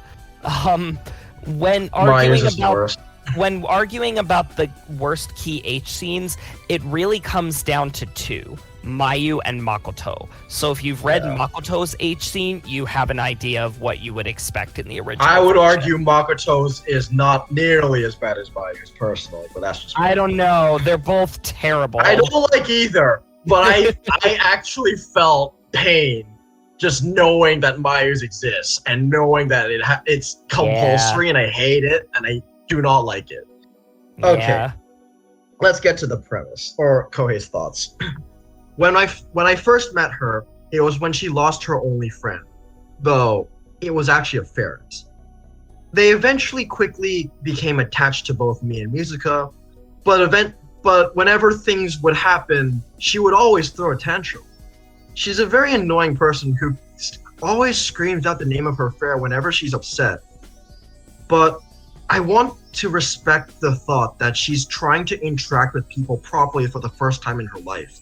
When arguing about the worst Key H scenes, it really comes down to two: Mayu and Makoto. So if you've read Makoto's H scene, you have an idea of what you would expect in the original.
I would argue Makoto's is not nearly as bad as Mayu's personally, but that's just
I don't know. They're both terrible.
I don't like either, but I actually felt pain just knowing that Mayu's exists and knowing that it's compulsory and I hate it and I do not like it. Okay, let's get to the premise or Kohei's thoughts. When I first met her, it was when she lost her only friend, though it was actually a ferret. They eventually quickly became attached to both me and Musica, but whenever things would happen, she would always throw a tantrum. She's a very annoying person who always screams out the name of her ferret whenever she's upset. But I want to respect the thought that she's trying to interact with people properly for the first time in her life.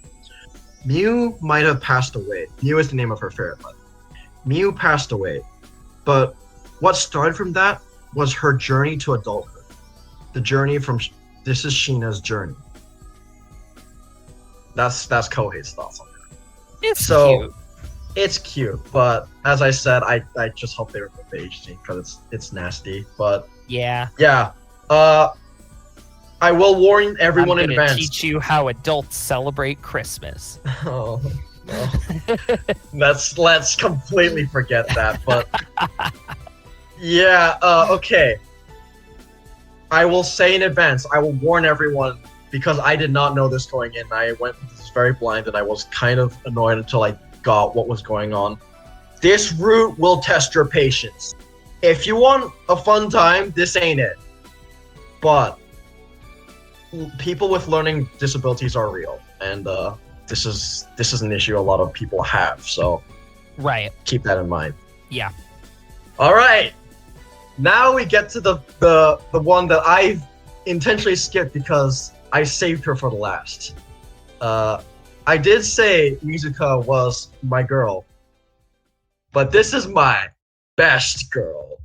Mew might have passed away. Mew is the name of her ferret, but Mew passed away. But what started from that was her journey to adulthood. The journey from this is Sheena's journey. That's Kohei's thoughts on it.
It's cute.
It's cute, but as I said, I just hope they remove the H scene because it's nasty. But yeah. I will warn everyone in advance.
Teach you how adults celebrate Christmas.
Oh, no. Let's completely forget that. But okay. I will say in advance. I will warn everyone because I did not know this going in. I went this very blind, and I was kind of annoyed until I got what was going on. This route will test your patience. If you want a fun time, this ain't it. But people with learning disabilities are real, and this is an issue a lot of people have. So, keep that in mind.
Yeah.
All right. Now we get to the one that I intentionally skipped because I saved her for the last. I did say Musica was my girl, but this is my best girl.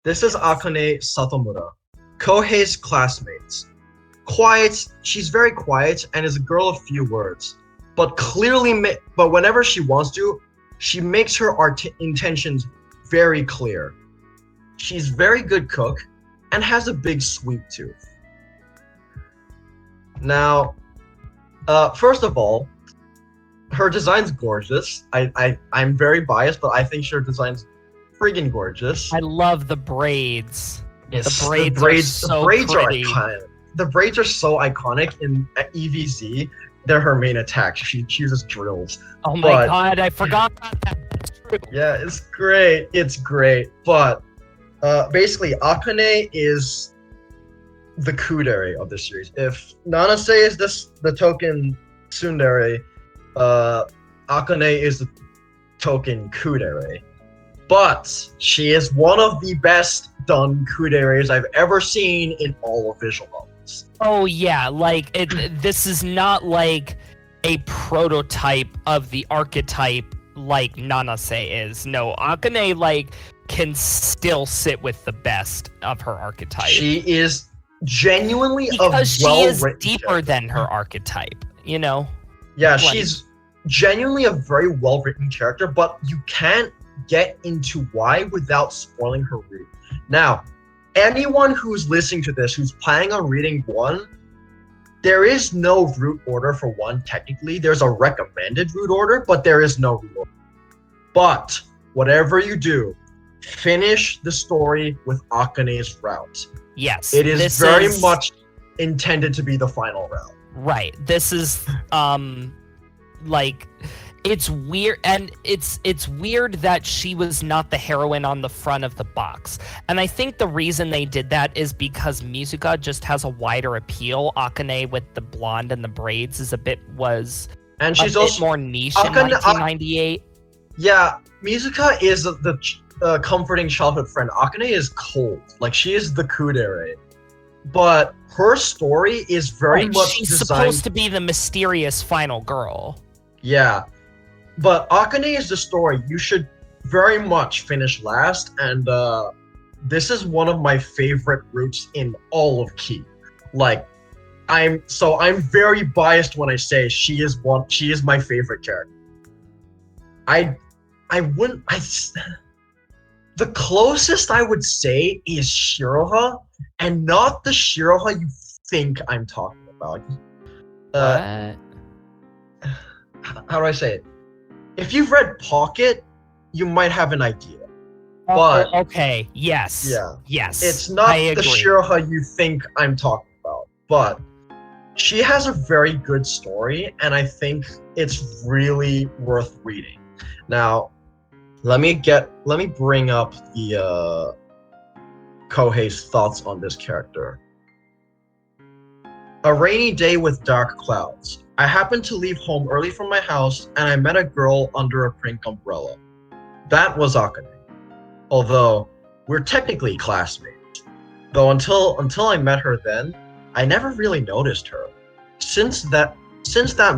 This is Akane Satomura, Kohei's classmates. Quiet, she's very quiet and is a girl of few words, but whenever she wants to, she makes her intentions very clear. She's very good cook and has a big sweet tooth. Now, first of all, her design's gorgeous. I'm very biased, but I think her design's friggin' gorgeous.
I love the braids.
Yes,
The braids
the
so
braids
pretty.
are iconic. The braids are so iconic in EVZ. They're her main attack. She uses drills.
Oh my
But
god, I forgot about that. That's true.
yeah, it's great. It's great. But basically, Akane is the kudere of the series. If Nanase is the token tsundere, Akane is the token kudere. But she is one of the best done kuderes I've ever seen in all of visual novels.
Oh yeah, like this is not like a prototype of the archetype like Nanase is. No, Akane like can still sit with the best of her archetype.
She is genuinely
because
a
she is
well-written
deeper
character.
than her archetype, you know?
Yeah,
Like-
she's genuinely a very well-written character, but you can't get into why without spoiling her route. Now, anyone who's listening to this, who's planning on reading one, there is no route order for one technically. There's a recommended route order, but there is no route order. But whatever you do, finish the story with Akane's route.
Yes.
It is
this
very
is-
much intended to be the final route.
Right. This is like it's weird, and it's weird that she was not the heroine on the front of the box. And I think the reason they did that is because Mizuka just has a wider appeal. Akane with the blonde and the braids is
And she's
a bit
also
more niche in
Akane-
1998.
yeah. Mizuka is the comforting childhood friend. Akane is cold, like she is the kudere, but her story is very
Right,
much
she's
designed.
supposed to be the mysterious final girl.
Yeah, but Akane is the story you should very much finish last, and this is one of my favorite routes in all of Key. Like, I'm very biased when I say she is my favorite character. The closest I would say is Shiroha, and not the Shiroha you think I'm talking about.
What?
How do I say it? If you've read Pocket, you might have an idea. But
okay, yes.
Yeah.
Yes.
It's not
I
the
agree.
Shiroha you think I'm talking about. But she has a very good story, and I think it's really worth reading. Now, let me bring up the Kohei's thoughts on this character. A rainy day with dark clouds. I happened to leave home early from my house, and I met a girl under a pink umbrella. That was Akane. Although, we're technically classmates. Though until I met her then, I never really noticed her. Since that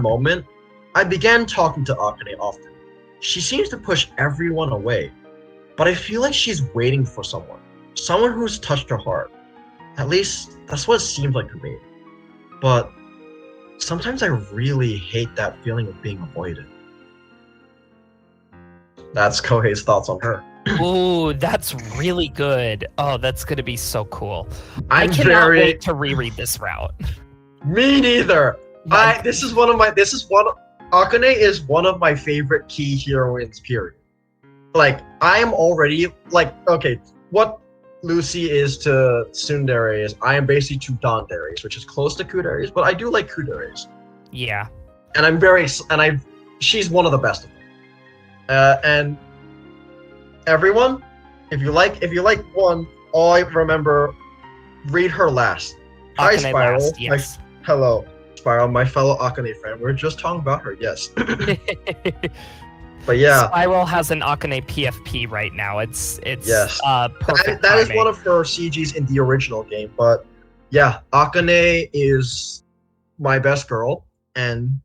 moment, I began talking to Akane often. She seems to push everyone away, but I feel like she's waiting for someone who's touched her heart. At least, that's what it seems like to me. But sometimes I really hate that feeling of being avoided. That's Kohei's thoughts on her.
Ooh, that's really good. Oh, that's gonna be so cool. I
I'm
cannot
very
wait to reread this route.
Me neither. Akane is one of my favorite key heroines, period. Like, I am already, like, okay, what Lucy is to tsunderes, I am basically to danderes, which is close to kuderes, but I do like kuderes.
Yeah.
And she's one of the best of them. And everyone, if you like one, all I remember, read her last. Hi,
Akane
Spiral.
last, yes.
Hello, Spiral, my fellow Akane friend. We were just talking about her, yes. But yeah,
Spiral has an Akane PFP right now. It's
Yes.
perfect.
that is
timing.
one of her CGs in the original game. But yeah, Akane is my best girl, and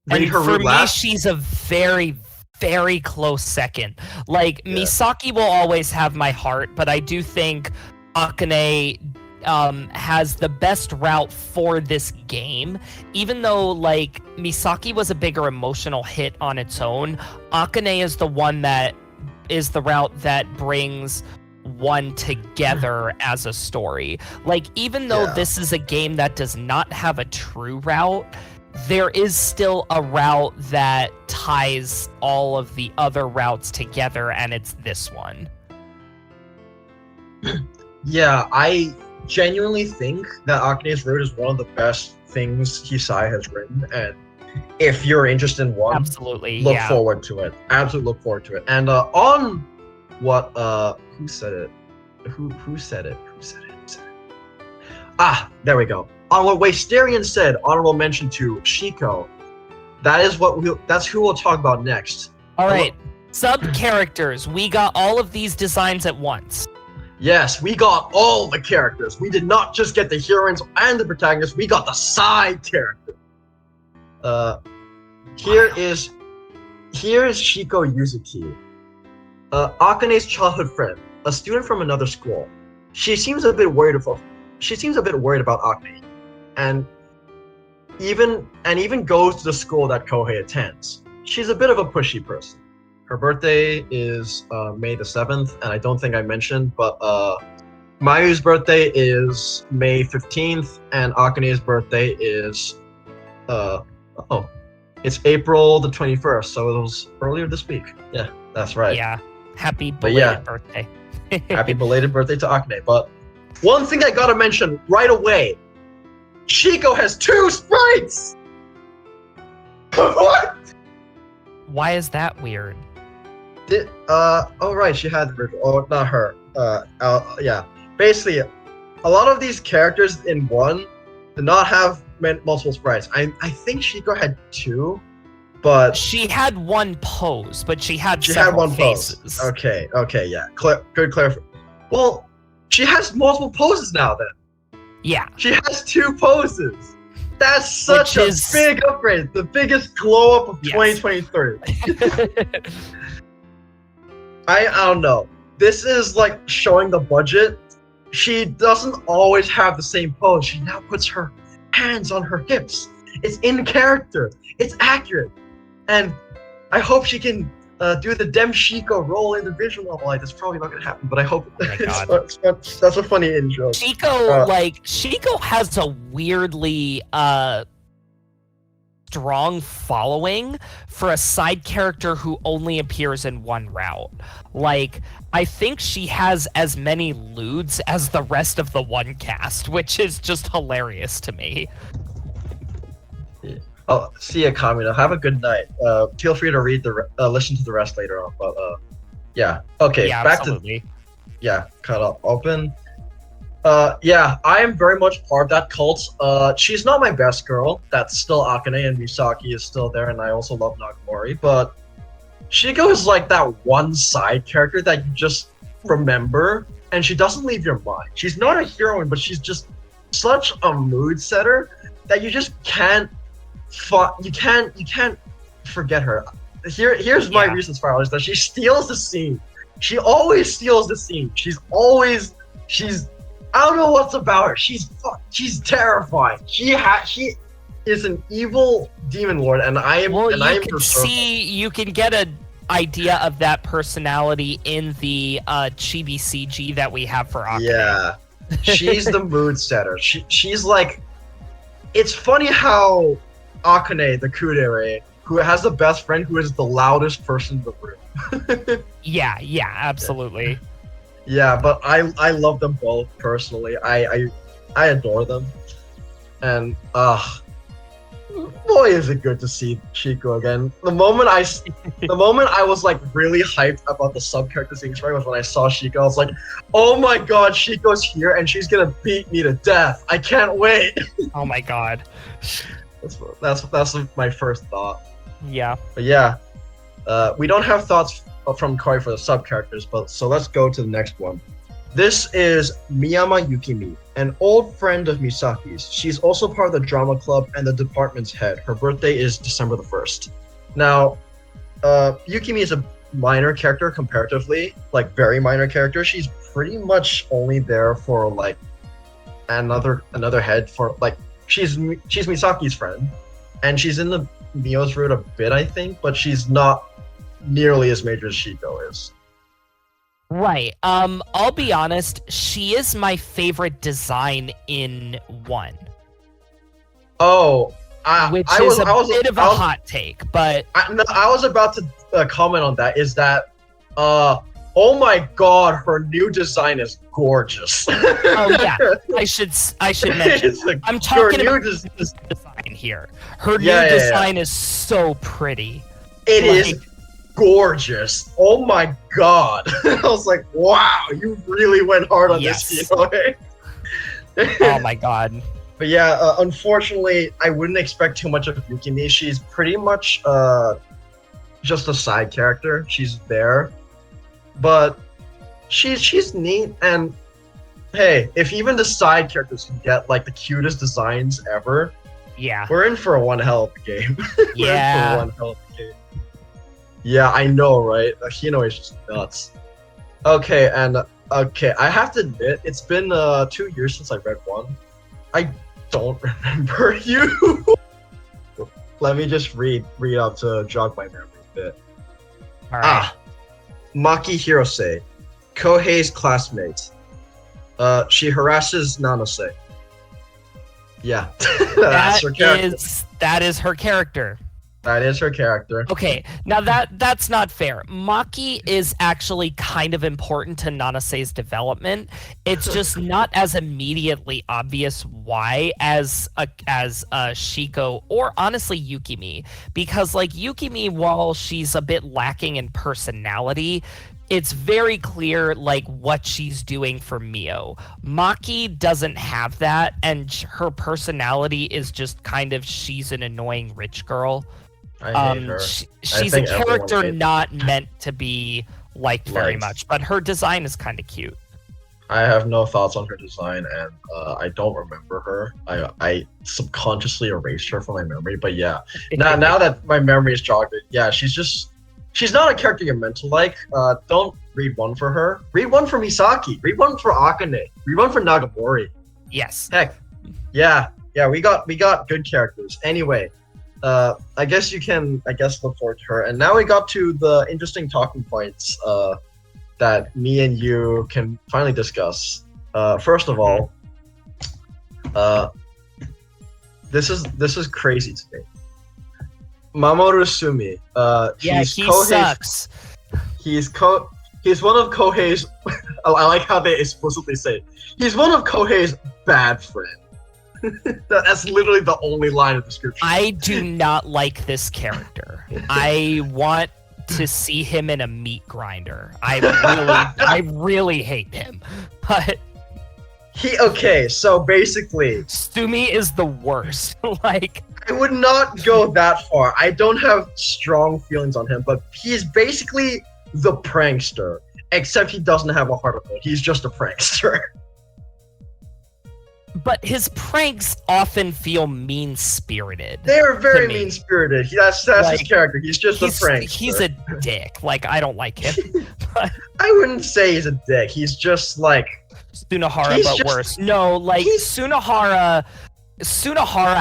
read
And
her
for
route
me,
last.
she's a very, very close second. Like,
Yeah.
Misaki will always have my heart, but I do think Akane has the best route for this game. Even though, like, Misaki was a bigger emotional hit on its own, Akane is the one that is the route that brings one together as a story. Like, even though
Yeah.
this is a game that does not have a true route, there is still a route that ties all of the other routes together, and it's this one.
Yeah, I genuinely think that Akane's Road is one of the best things Hisai has written, and if you're interested in one,
Absolutely,
look
yeah.
forward to it. Absolutely look forward to it. And on what who said it? Who said it? Who said it? Who said it? Ah, there we go. On what Wasterian said, honorable mention to Shiko. That's who we'll talk about next.
All right, sub characters. We got all of these designs at once.
Yes, we got all the characters. We did not just get the heroines and the protagonists. We got the side characters. Here is Shiko Yuzuki, Akane's childhood friend, a student from another school. She seems a bit worried about Akane, and even goes to the school that Kohei attends. She's a bit of a pushy person. Her birthday is May the 7th, and I don't think I mentioned, but Mayu's birthday is May 15th, and Akane's birthday is it's April the 21st, so it was earlier this week. Yeah, that's right.
Yeah, happy belated birthday.
Happy belated birthday to Akane. But one thing I gotta mention right away, Shiko has 2 sprites! What?
Why is that weird?
Oh right, she had the original. Oh, not her. Yeah. Basically, a lot of these characters in one did not have multiple sprites. I think Shiko had 2, but
she had one pose, but she had
one
faces.
pose. Okay, yeah. Good clarification. Well, she has multiple poses now then.
Yeah.
She has 2 poses. That's such a big upgrade. The biggest glow up of 2023. I don't know. This is like showing the budget. She doesn't always have the same pose. She now puts her hands on her hips. It's in character. It's accurate. And I hope she can do the Dem Shiko roll in the visual novel. Like, that's probably not gonna happen, but I hope. That's a funny intro.
Shiko has a weirdly strong following for a side character who only appears in one route. Like, I think she has as many lewds as the rest of the one cast, which is just hilarious to me.
Yeah. Oh, see ya, Kamina. Have a good night. Feel free to listen to the rest later on. But yeah. Okay.
Yeah,
back
absolutely.
Cut up. Open. Yeah, I am very much part of that cult. She's not my best girl. That's still Akane, and Misaki is still there, and I also love Nagamori. But Shiko is like that one side character that you just remember, and she doesn't leave your mind. She's not a heroine, but she's just such a mood setter that you just can't forget her. Here's my reasons for it, is that she steals the scene. She always steals the scene. She's I don't know what's about her. She's terrifying. She is an evil demon lord, and I am.
Well,
and I am
you can get an idea of that personality in the chibi CG that we have for Akane.
Yeah, she's the mood setter. She's like, it's funny how Akane, the kudere, who has the best friend who is the loudest person in the room. Yeah,
absolutely.
Yeah, but I love them both personally. I adore them, and boy, is it good to see Shiko again. The moment I was like really hyped about the sub character things, right, was when I saw Shiko. I was like, oh my god, Shiko's here and she's gonna beat me to death. I can't wait.
Oh my god.
That's my first thought.
Yeah.
But yeah, we don't have thoughts from Koi for the sub characters, so let's go to the next one. This is Miyama Yukimi, an old friend of Misaki's. She's also part of the drama club and the department's head. Her birthday is December the 1st. Now, Yukimi is a minor character comparatively, like very minor character. She's pretty much only there for like another head for like she's Misaki's friend, and she's in the Mio's route a bit, I think, but she's not nearly as major as Shiko is.
Right. I'll be honest, she is my favorite design in one.
Oh,
which is a bit of a hot take, but
I was about to comment on that. Is that Oh my god, her new design is gorgeous.
Oh yeah, I should mention. I'm talking about
design.
Design here. Her new design is so pretty.
It is gorgeous. Oh my god. I was like, wow, you really went hard on this,
Oh my god.
But yeah, unfortunately, I wouldn't expect too much of Yukimi. She's pretty much just a side character. She's there. But she's neat, and hey, if even the side characters can get like the cutest designs ever, we're in for one hell of a game.
Yeah.
We're in for one hell of a game. Yeah, I know, right? Hino is just nuts. Okay, I have to admit, it's been 2 years since I read one. I don't remember you. Let me just read out to jog my memory a bit.
All right.
Maki Hirose, Kohei's classmate. She harasses Nanase. Yeah, that's her character.
That is her character.
That is her character.
Okay, now that's not fair. Maki is actually kind of important to Nanase's development. It's just not as immediately obvious why as Shiko or honestly Yukimi, because like Yukimi, while she's a bit lacking in personality, it's very clear like what she's doing for Mio. Maki doesn't have that, and her personality is just kind of she's an annoying rich girl.
I hate her.
She's a character not meant to be liked very much, but her design is kind of cute.
I have no thoughts on her design, and I don't remember her. I subconsciously erased her from my memory, but yeah. now that my memory is jogged, yeah, she's not a character you're meant to like. Don't read one for her. Read one for Misaki. Read one for Akane. Read one for Nagamori.
Yes.
Heck. Yeah, we got good characters. Anyway, I guess you can look forward to her. And now we got to the interesting talking points that me and you can finally discuss. First of all, this is crazy to me. Mamoru Sumi.
He sucks.
He's one of Kohei's. I like how they explicitly say it. He's one of Kohei's bad friends. That's literally the only line of description.
I do not like this character. I want to see him in a meat grinder. I really hate him. But so basically Sumi is the worst. Like,
I would not go that far. I don't have strong feelings on him, but he's basically the prankster, except he doesn't have a heart of gold. He's just a prankster.
But his pranks often feel mean-spirited.
They're very mean-spirited. That's like, his character. He's just a prankster.
He's a dick. Like, I don't like him. But
I wouldn't say he's a dick. He's just like
Tsunohara, but worse. No, like Tsunohara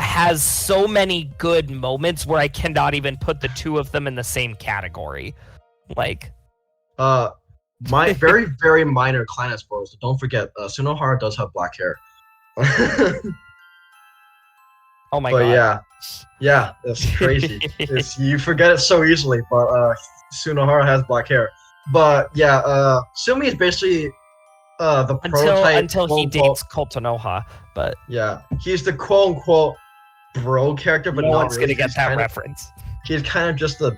has so many good moments where I cannot even put the two of them in the same category. Like,
my very, very minor clan spoilers. Don't forget, Tsunohara does have black hair.
Oh my god.
Yeah, that's crazy. You forget it so easily, but Tsunohara has black hair. But yeah, Sumi is basically the prototype
until he dates Kotonoha, but
yeah, he's the quote-unquote bro character, but
no
not
one's
really.
Gonna get that reference.
He's kind of just a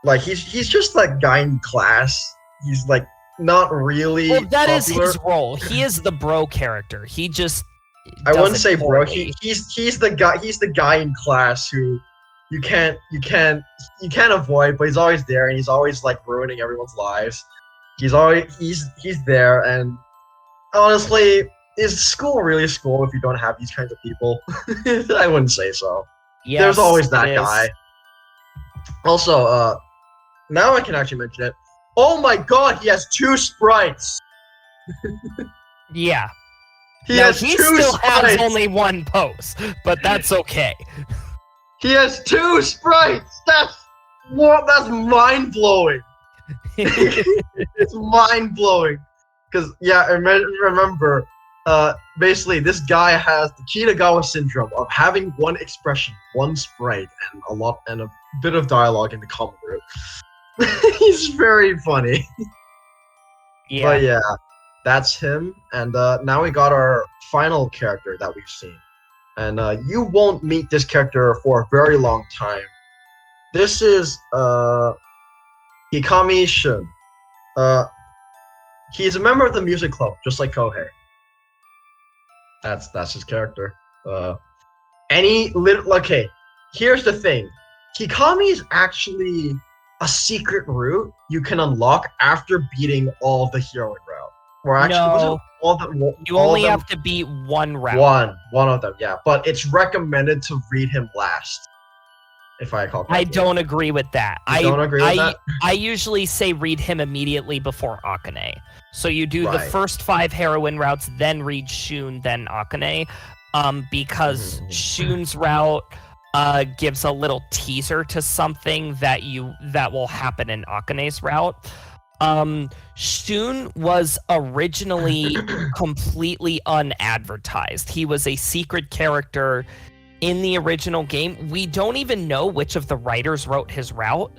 like he's just that guy in class. He's like not really.
Well, that
popular.
is his role. He is the bro character. He just.
I wouldn't say bro. He's the guy. He's the guy in class who you can't avoid, but he's always there, and he's always like ruining everyone's lives. He's there, and honestly, is school really school if you don't have these kinds of people? I wouldn't say so.
Yes,
there's always that guy. Also, now I can actually mention it. Oh my god, he has 2 sprites!
Yeah.
He still
has only 1 pose, but that's okay.
He has 2 sprites! That's mind-blowing! It's mind-blowing. Because, yeah, remember, basically, this guy has the Kitagawa syndrome of having 1 expression, 1 sprite, and a bit of dialogue in the common group. He's very funny.
Yeah.
But yeah, that's him. And now we got our final character that we've seen. And you won't meet this character for a very long time. This is Hikami Shun. He's a member of the music club, just like Kohei. That's his character. Okay, here's the thing. Hikami is actually a secret route you can unlock after beating all the heroine route. Or actually, was it all the,
you only have to beat one route.
One of them, yeah. But it's recommended to read him last. If I recall correctly.
I don't agree with that.
You don't agree with that?
I usually say read him immediately before Akane. So you do the
Right.
first 5 heroine routes, then read Shun, then Akane. Because Shun's route gives a little teaser to something that will happen in Akane's route. Shun was originally completely unadvertised. He was a secret character in the original game. We don't even know which of the writers wrote his route.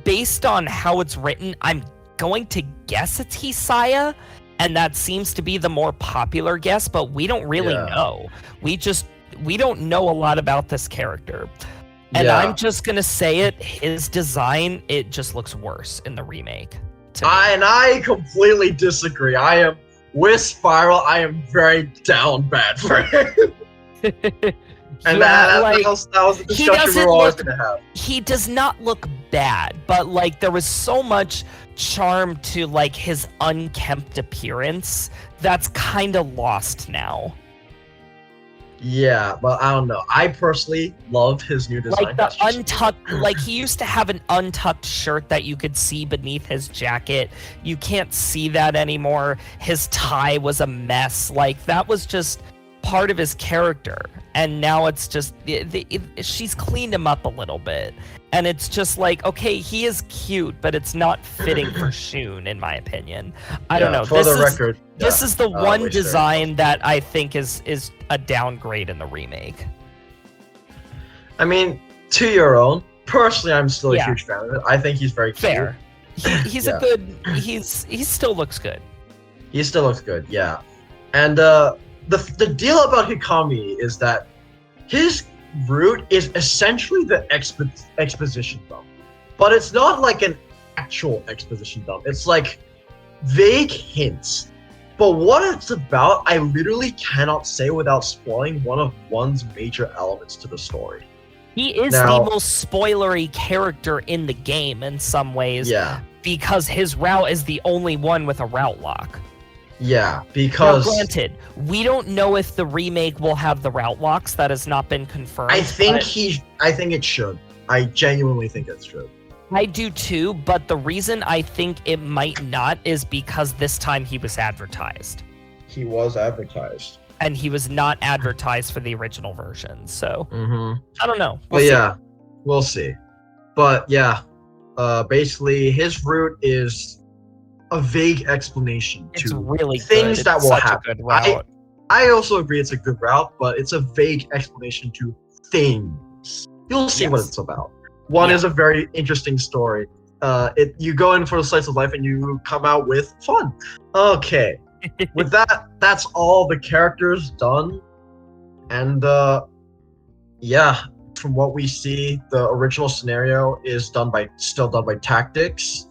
Based on how it's written, I'm going to guess it's Hisaya, and that seems to be the more popular guess, but we don't really know. We don't know a lot about this character. And I'm just gonna say it, his design, it just looks worse in the remake.
I completely disagree. I am with Spiral, I am very down bad for him. And that was the discussion we were always gonna have.
He does not look bad, but like there was so much charm to like his unkempt appearance that's kind of lost now.
Yeah, but I don't know. I personally love his new design.
Like the untucked, like he used to have an untucked shirt that you could see beneath his jacket. You can't see that anymore. His tie was a mess. Like that was just part of his character. And now it's just, she's cleaned him up a little bit. And it's just like, okay, he is cute, but it's not fitting for Shun, in my opinion. I don't know.
For the record,
this is the one design that I think is a downgrade in the remake.
I mean, to your own. Personally, I'm still a huge fan of it. I think he's very cute.
Fair. He's a good. He still looks good.
He still looks good. Yeah, and the deal about Hikami is that his route is essentially the exposition dump, but it's not like an actual exposition dump. It's like vague hints. But what it's about, I literally cannot say without spoiling one of one's major elements to the story.
He is the most spoilery character in the game in some ways.
Yeah.
Because his route is the only one with a route lock.
Yeah, because...
Now, granted, we don't know if the remake will have the route locks. That has not been confirmed.
I think it should. I genuinely think it should.
I do too, but the reason I think it might not is because this time he was advertised.
He was advertised.
And he was not advertised for the original version, so... I don't know.
We'll see. But yeah, basically his route is a vague explanation to
really
things
good.
that
It's
will
such
happen.
A good route.
I also agree it's a good route, but it's a vague explanation to things. You'll see what it's about. One is a very interesting story. You go in for the slice of life and you come out with fun. Okay. With that, that's all the characters done. And from what we see, the original scenario is still done by Tactics.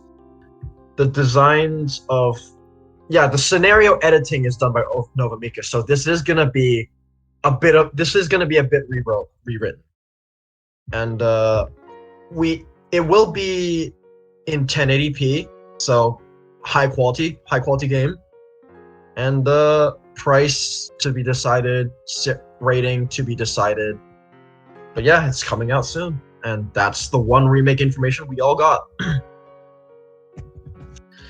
The designs of the scenario editing is done by Novamika. So this is gonna be a bit rewritten. And it will be in 1080p, so high quality game. And the price to be decided, rating to be decided. But yeah, it's coming out soon. And that's the one remake information we all got.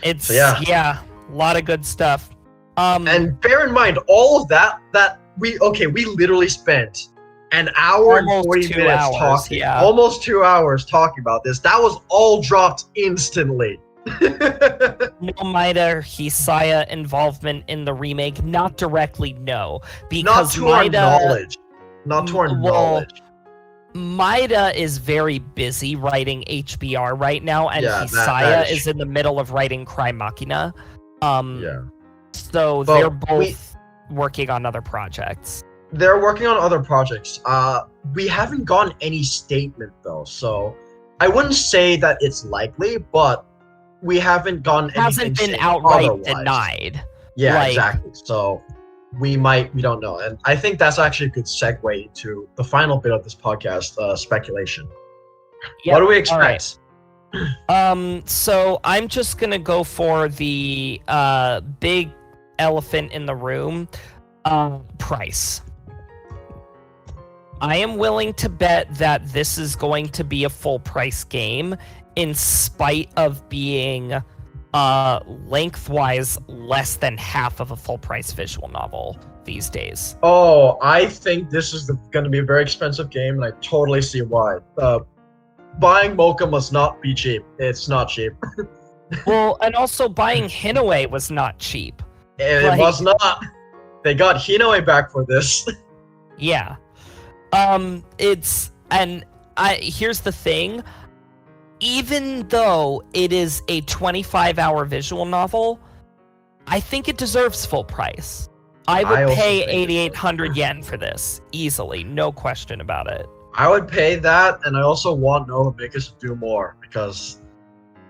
A lot of good stuff.
And bear in mind, all of that we literally spent an hour and 40 minutes talking. Yeah. Almost 2 hours talking about this. That was all dropped instantly.
No Maida Hisaya involvement in the remake, not directly, no. Because
not to our knowledge.
Maida is very busy writing HBR right now, and
Yeah,
Hisaya
that
is in the middle of writing Cry Machina.
Yeah.
So
But
they're both working on other projects.
They're working on other projects. We haven't gotten any statement though, so I wouldn't say that it's likely, but we haven't gotten anything
Hasn't been
saying
outright
otherwise.
denied.
Yeah,
Like-
exactly. So we don't know. And I think that's actually a good segue to the final bit of this podcast, speculation.
Yep,
What do we
all right.
expect?
So I'm just gonna go for the big elephant in the room, price. I am willing to bet that this is going to be a full price game, in spite of being lengthwise less than half of a full price visual novel these days.
Oh, I think this is going to be a very expensive game, and I totally see why. Buying Mocha must not be cheap. It's not cheap.
Well, and also buying Hinaway was not cheap.
It was not. They got Hinaway back for this.
Yeah. Here's the thing. Even though it is a 25-hour visual novel, I think it deserves full price. I would pay 8,800 yen for this, easily, no question about it.
I would pay that, and I also want Nova Makers to do more, because,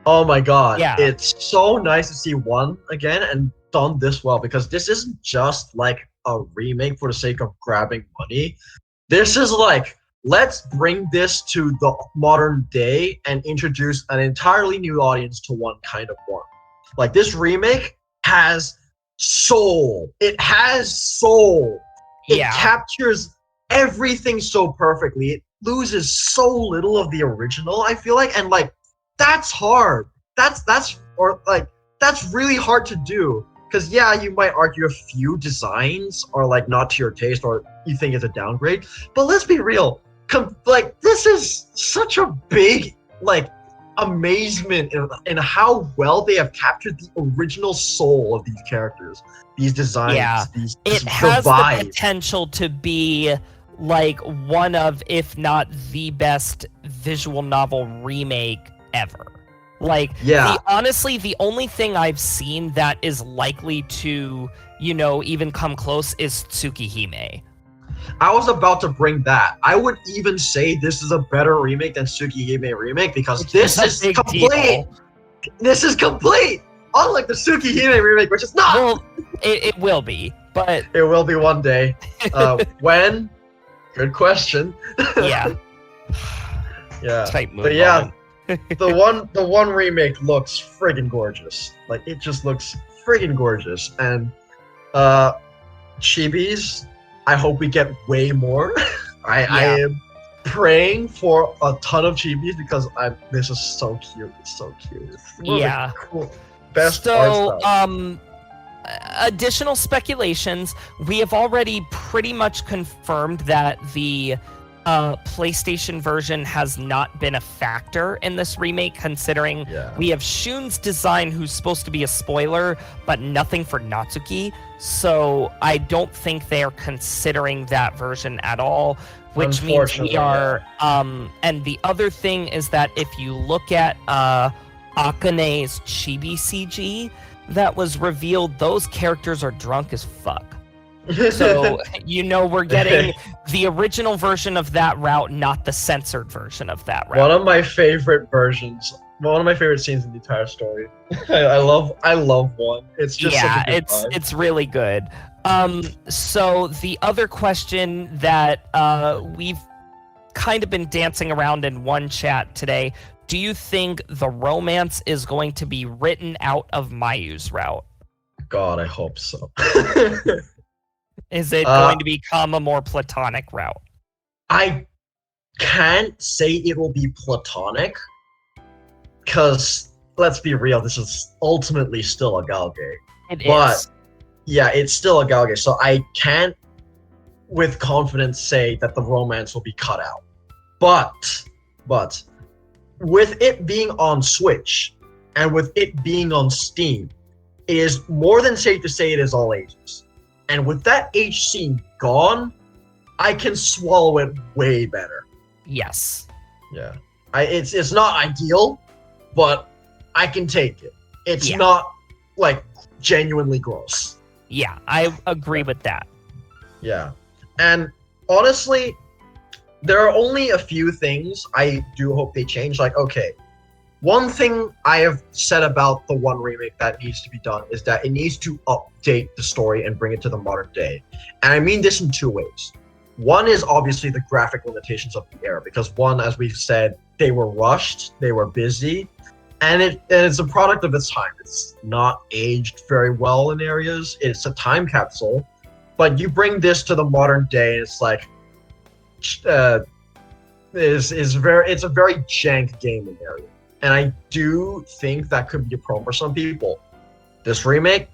oh my god,
Yeah.
It's so nice to see one again, and done this well, because this isn't just like a remake for the sake of grabbing money. This is like, let's bring this to the modern day and introduce an entirely new audience to one kind of one. Like, this remake has soul. It has soul. It captures everything so perfectly. It loses so little of the original, I feel like, and like, that's hard. That's really hard to do. Because yeah, you might argue a few designs are like not to your taste, or you think it's a downgrade. But let's be real. Like, this is such a big like amazement in how well they have captured the original soul of these characters, these designs.
Yeah, it has the potential to be like one of, if not the best visual novel remake ever. Like, honestly, the only thing I've seen that is likely to, even come close is Tsukihime.
I was about to bring that. I would even say this is a better remake than Tsukihime remake, because this is complete. This is complete. Unlike the Tsukihime remake, which is not.
Well, it will be, but
it will be one day. When? Good question.
Yeah.
Yeah.
Type move
but yeah.
on.
the one remake looks friggin' gorgeous. Like, it just looks friggin' gorgeous. And chibis, I hope we get way more. I am praying for a ton of chibis, because this is so cute. It's so cute. It's cool. Best art style.
Additional speculations. We have already pretty much confirmed that the PlayStation version has not been a factor in this remake, considering we have Shun's design, who's supposed to be a spoiler, but nothing for Natsuki. So I don't think they are considering that version at all, which means we are. And the other thing is that if you look at Akane's Chibi CG that was revealed, those characters are drunk as fuck. So, we're getting the original version of that route, not the censored version of that route.
One of my favorite versions. One of my favorite scenes in the entire story. I love one. It's just such a good vibe.
It's really good. So the other question that we've kind of been dancing around in one chat today, do you think the romance is going to be written out of Mayu's route?
God, I hope so.
Is it going to become a more platonic route?
I can't say it will be platonic, because let's be real, this is ultimately still a galgame.
It is.
Yeah, it's still a galgame, so I can't with confidence say that the romance will be cut out. But with it being on Switch and with it being on Steam, it is more than safe to say it is all ages. And with that age scene gone, I can swallow it way better.
Yes.
Yeah. It's not ideal, but I can take it. It's
Yeah.
not like genuinely gross.
Yeah, I agree with that.
Yeah. And honestly, there are only a few things I do hope they change. Like, okay, one thing I have said about the one remake that needs to be done is that it needs to update the story and bring it to the modern day. And I mean this in two ways. One is obviously the graphic limitations of the era, because one, as we've said, they were rushed, they were busy, and it's a product of its time. It's not aged very well in areas. It's a time capsule, but you bring this to the modern day, and it's like, it's a very jank game in area. And I do think that could be a problem for some people. This remake,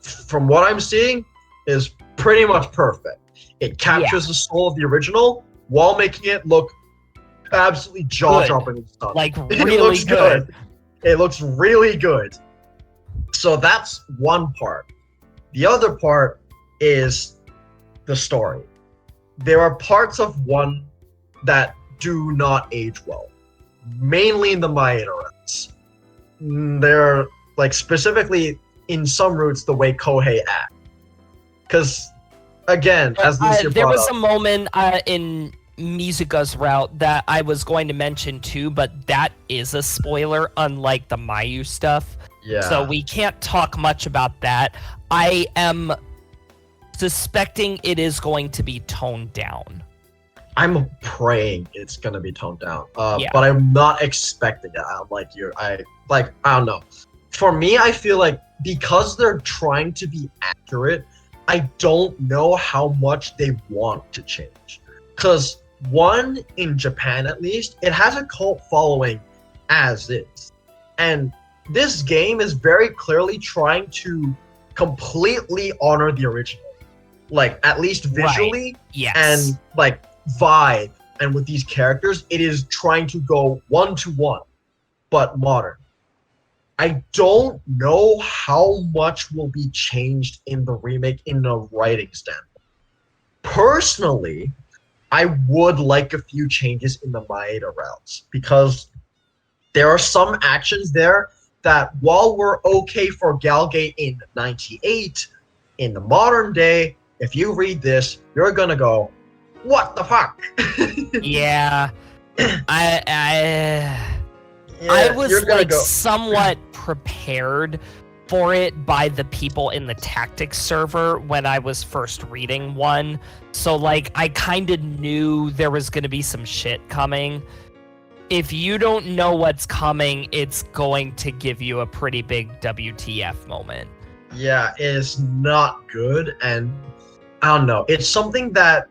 from what I'm seeing, is pretty much perfect. It captures the soul of the original while making it look absolutely jaw-droppingly stunning.
Like,
It
really
looks
good.
It looks really good. So that's one part. The other part is the story. There are parts of one that do not age well. Mainly in the myriad routes. They're like specifically in some routes the way Kohei act. Because again, as Lucia
there
brought
was
up,
a moment in Mizuka's route that I was going to mention too, but that is a spoiler, unlike the Mayu stuff.
yeah.
So we can't talk much about that. I am suspecting it is going to be toned down.
I'm praying it's gonna be toned down.
Yeah.
But I'm not expecting it. I don't know. For me, I feel like because they're trying to be accurate, I don't know how much they want to change. Because one, in Japan at least, it has a cult following as is. And this game is very clearly trying to completely honor the original. Like, at least visually,
Yes.
and like vibe, and with these characters, it is trying to go one-to-one, but modern. I don't know how much will be changed in the remake in a writing standpoint. Personally, I would like a few changes in the Maeda routes, because there are some actions there that, while we're okay for Galgate in 98, in the modern day, if you read this, you're gonna go, what the fuck?
Yeah. I
Yeah,
was
you're gonna
like
go.
somewhat prepared for it by the people in the tactics server when I was first reading one. So like I kind of knew there was going to be some shit coming. If you don't know what's coming, it's going to give you a pretty big WTF moment.
Yeah, it's not good, and I don't know. It's something that,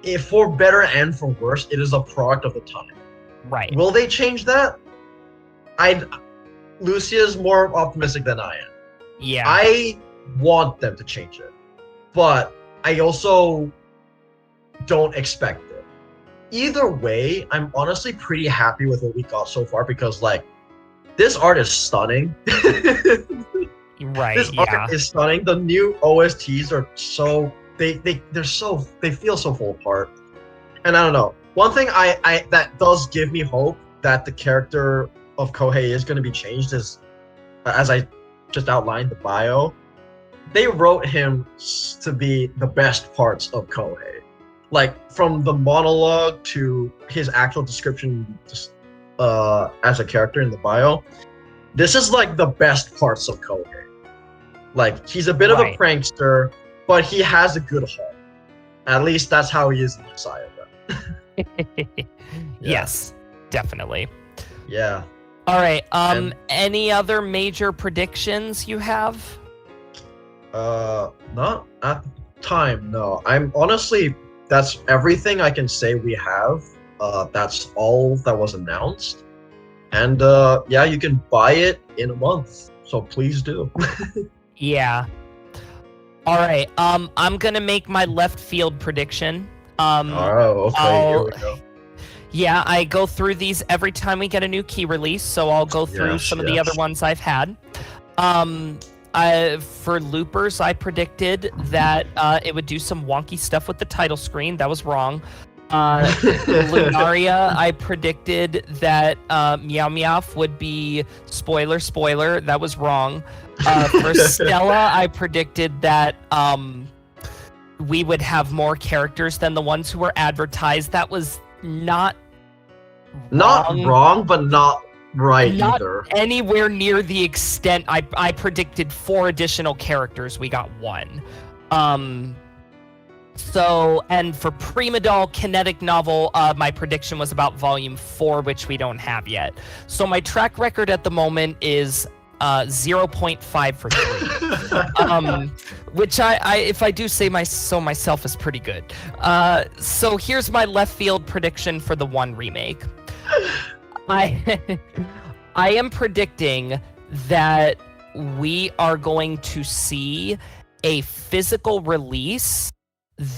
if for better and for worse, it is a product of the time.
Right.
Will they change that? Lucia's more optimistic than I am.
Yeah.
I want them to change it, but I also don't expect it. Either way, I'm honestly pretty happy with what we got so far, because like, this art is stunning.
Right.
This art is stunning. The new OSTs are so they feel so full apart. And I don't know. One thing I that does give me hope that the character of Kohei is going to be changed is, as I just outlined the bio, they wrote him to be the best parts of Kohei. Like, from the monologue to his actual description as a character in the bio, this is like the best parts of Kohei. Like, he's a bit of a prankster, but he has a good heart. At least that's how he is in Messiah.
Yes, definitely.
Yeah.
All right. Any other major predictions you have?
Not at the time. No. I'm honestly, that's everything I can say we have. That's all that was announced. And yeah, you can buy it in a month. So please do.
Yeah. All right. I'm gonna make my left field prediction.
Oh, okay. Here we go.
Yeah, I go through these every time we get a new key release, so I'll go through some of the other ones I've had. For Loopers, I predicted that it would do some wonky stuff with the title screen. That was wrong. Lunaria, I predicted that Meow Meowth would be spoiler, that was wrong. For Stella, I predicted that we would have more characters than the ones who were advertised. That was not
wrong, but not right
not
either.
Anywhere near the extent I predicted 4 additional characters. We got 1. So, and for Prima Doll Kinetic Novel, my prediction was about Volume 4, which we don't have yet. So my track record at the moment is 0.5 for 3, which I if I do say so myself, is pretty good. So here's my left field prediction for the 1 remake. I am predicting that we are going to see a physical release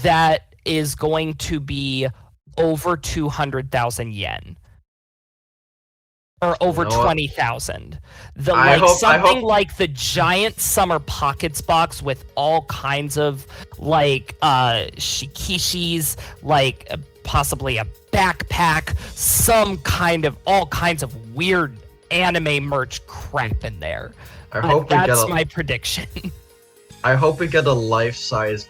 that is going to be over 200,000 yen. Or over 20,000. Like the giant Summer Pockets box with all kinds of like shikishis, like possibly a backpack, all kinds of weird anime merch crap in there. That's my prediction.
I hope we get a life-size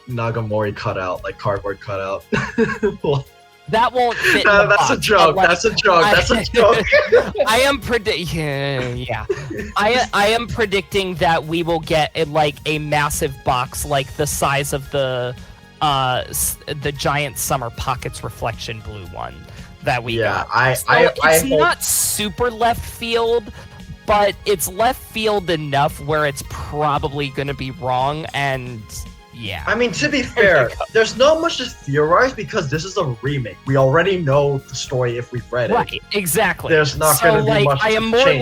Nagamori cutout, like cardboard cutout.
That won't fit.
That's
box,
a joke. That's a joke. That's a joke.
I am I am predicting that we will get a massive box, like the size of the giant Summer Pockets reflection blue one that we got. It's not super left field, but it's left field enough where it's probably going to be wrong, and yeah.
I mean, to be fair, there's not much to theorize because this is a remake. We already know the story if we've read it.
Right, exactly.
There's not going to be much
I am more
change.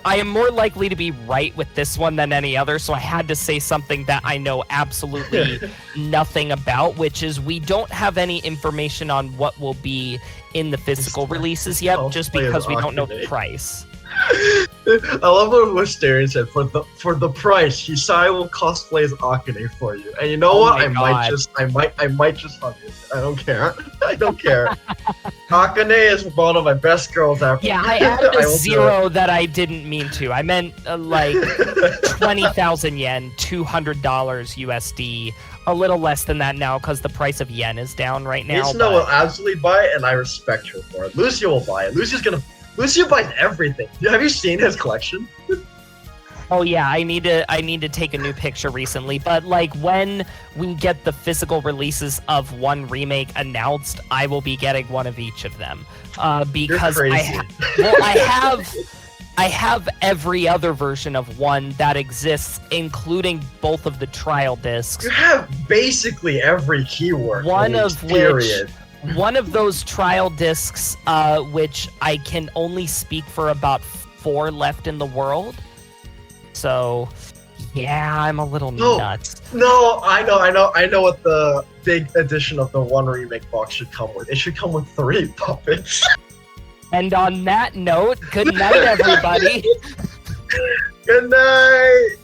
I am more likely to be right with this one than any other, so I had to say something that I know absolutely nothing about, which is we don't have any information on what will be in the physical releases yet, just because we don't know the price.
I love what Wisterian said. For the price, Hisai will cosplay as Akane for you. And you know what? I might just hug it. I don't care. I don't care. Akane is one of my best girls ever.
Yeah, I added a 0 that I didn't mean to. I meant 20,000 yen, $200 USD. A little less than that now because the price of yen is down right now.
Lucia will absolutely buy it, and I respect her for it. Lucia will buy it. Lucia buys everything. Have you seen his collection?
Oh yeah, I need to take a new picture recently. But when we get the physical releases of 1 remake announced, I will be getting one of each of them. Because I have every other version of 1 that exists, including both of the trial discs.
You have basically every keyword.
One of those trial discs, which I can only speak for about 4 left in the world. So, yeah, I'm a little nuts.
No, I know what the big edition of the 1 remake box should come with. It should come with 3 puppets.
And on that note, good night, everybody.
Good night.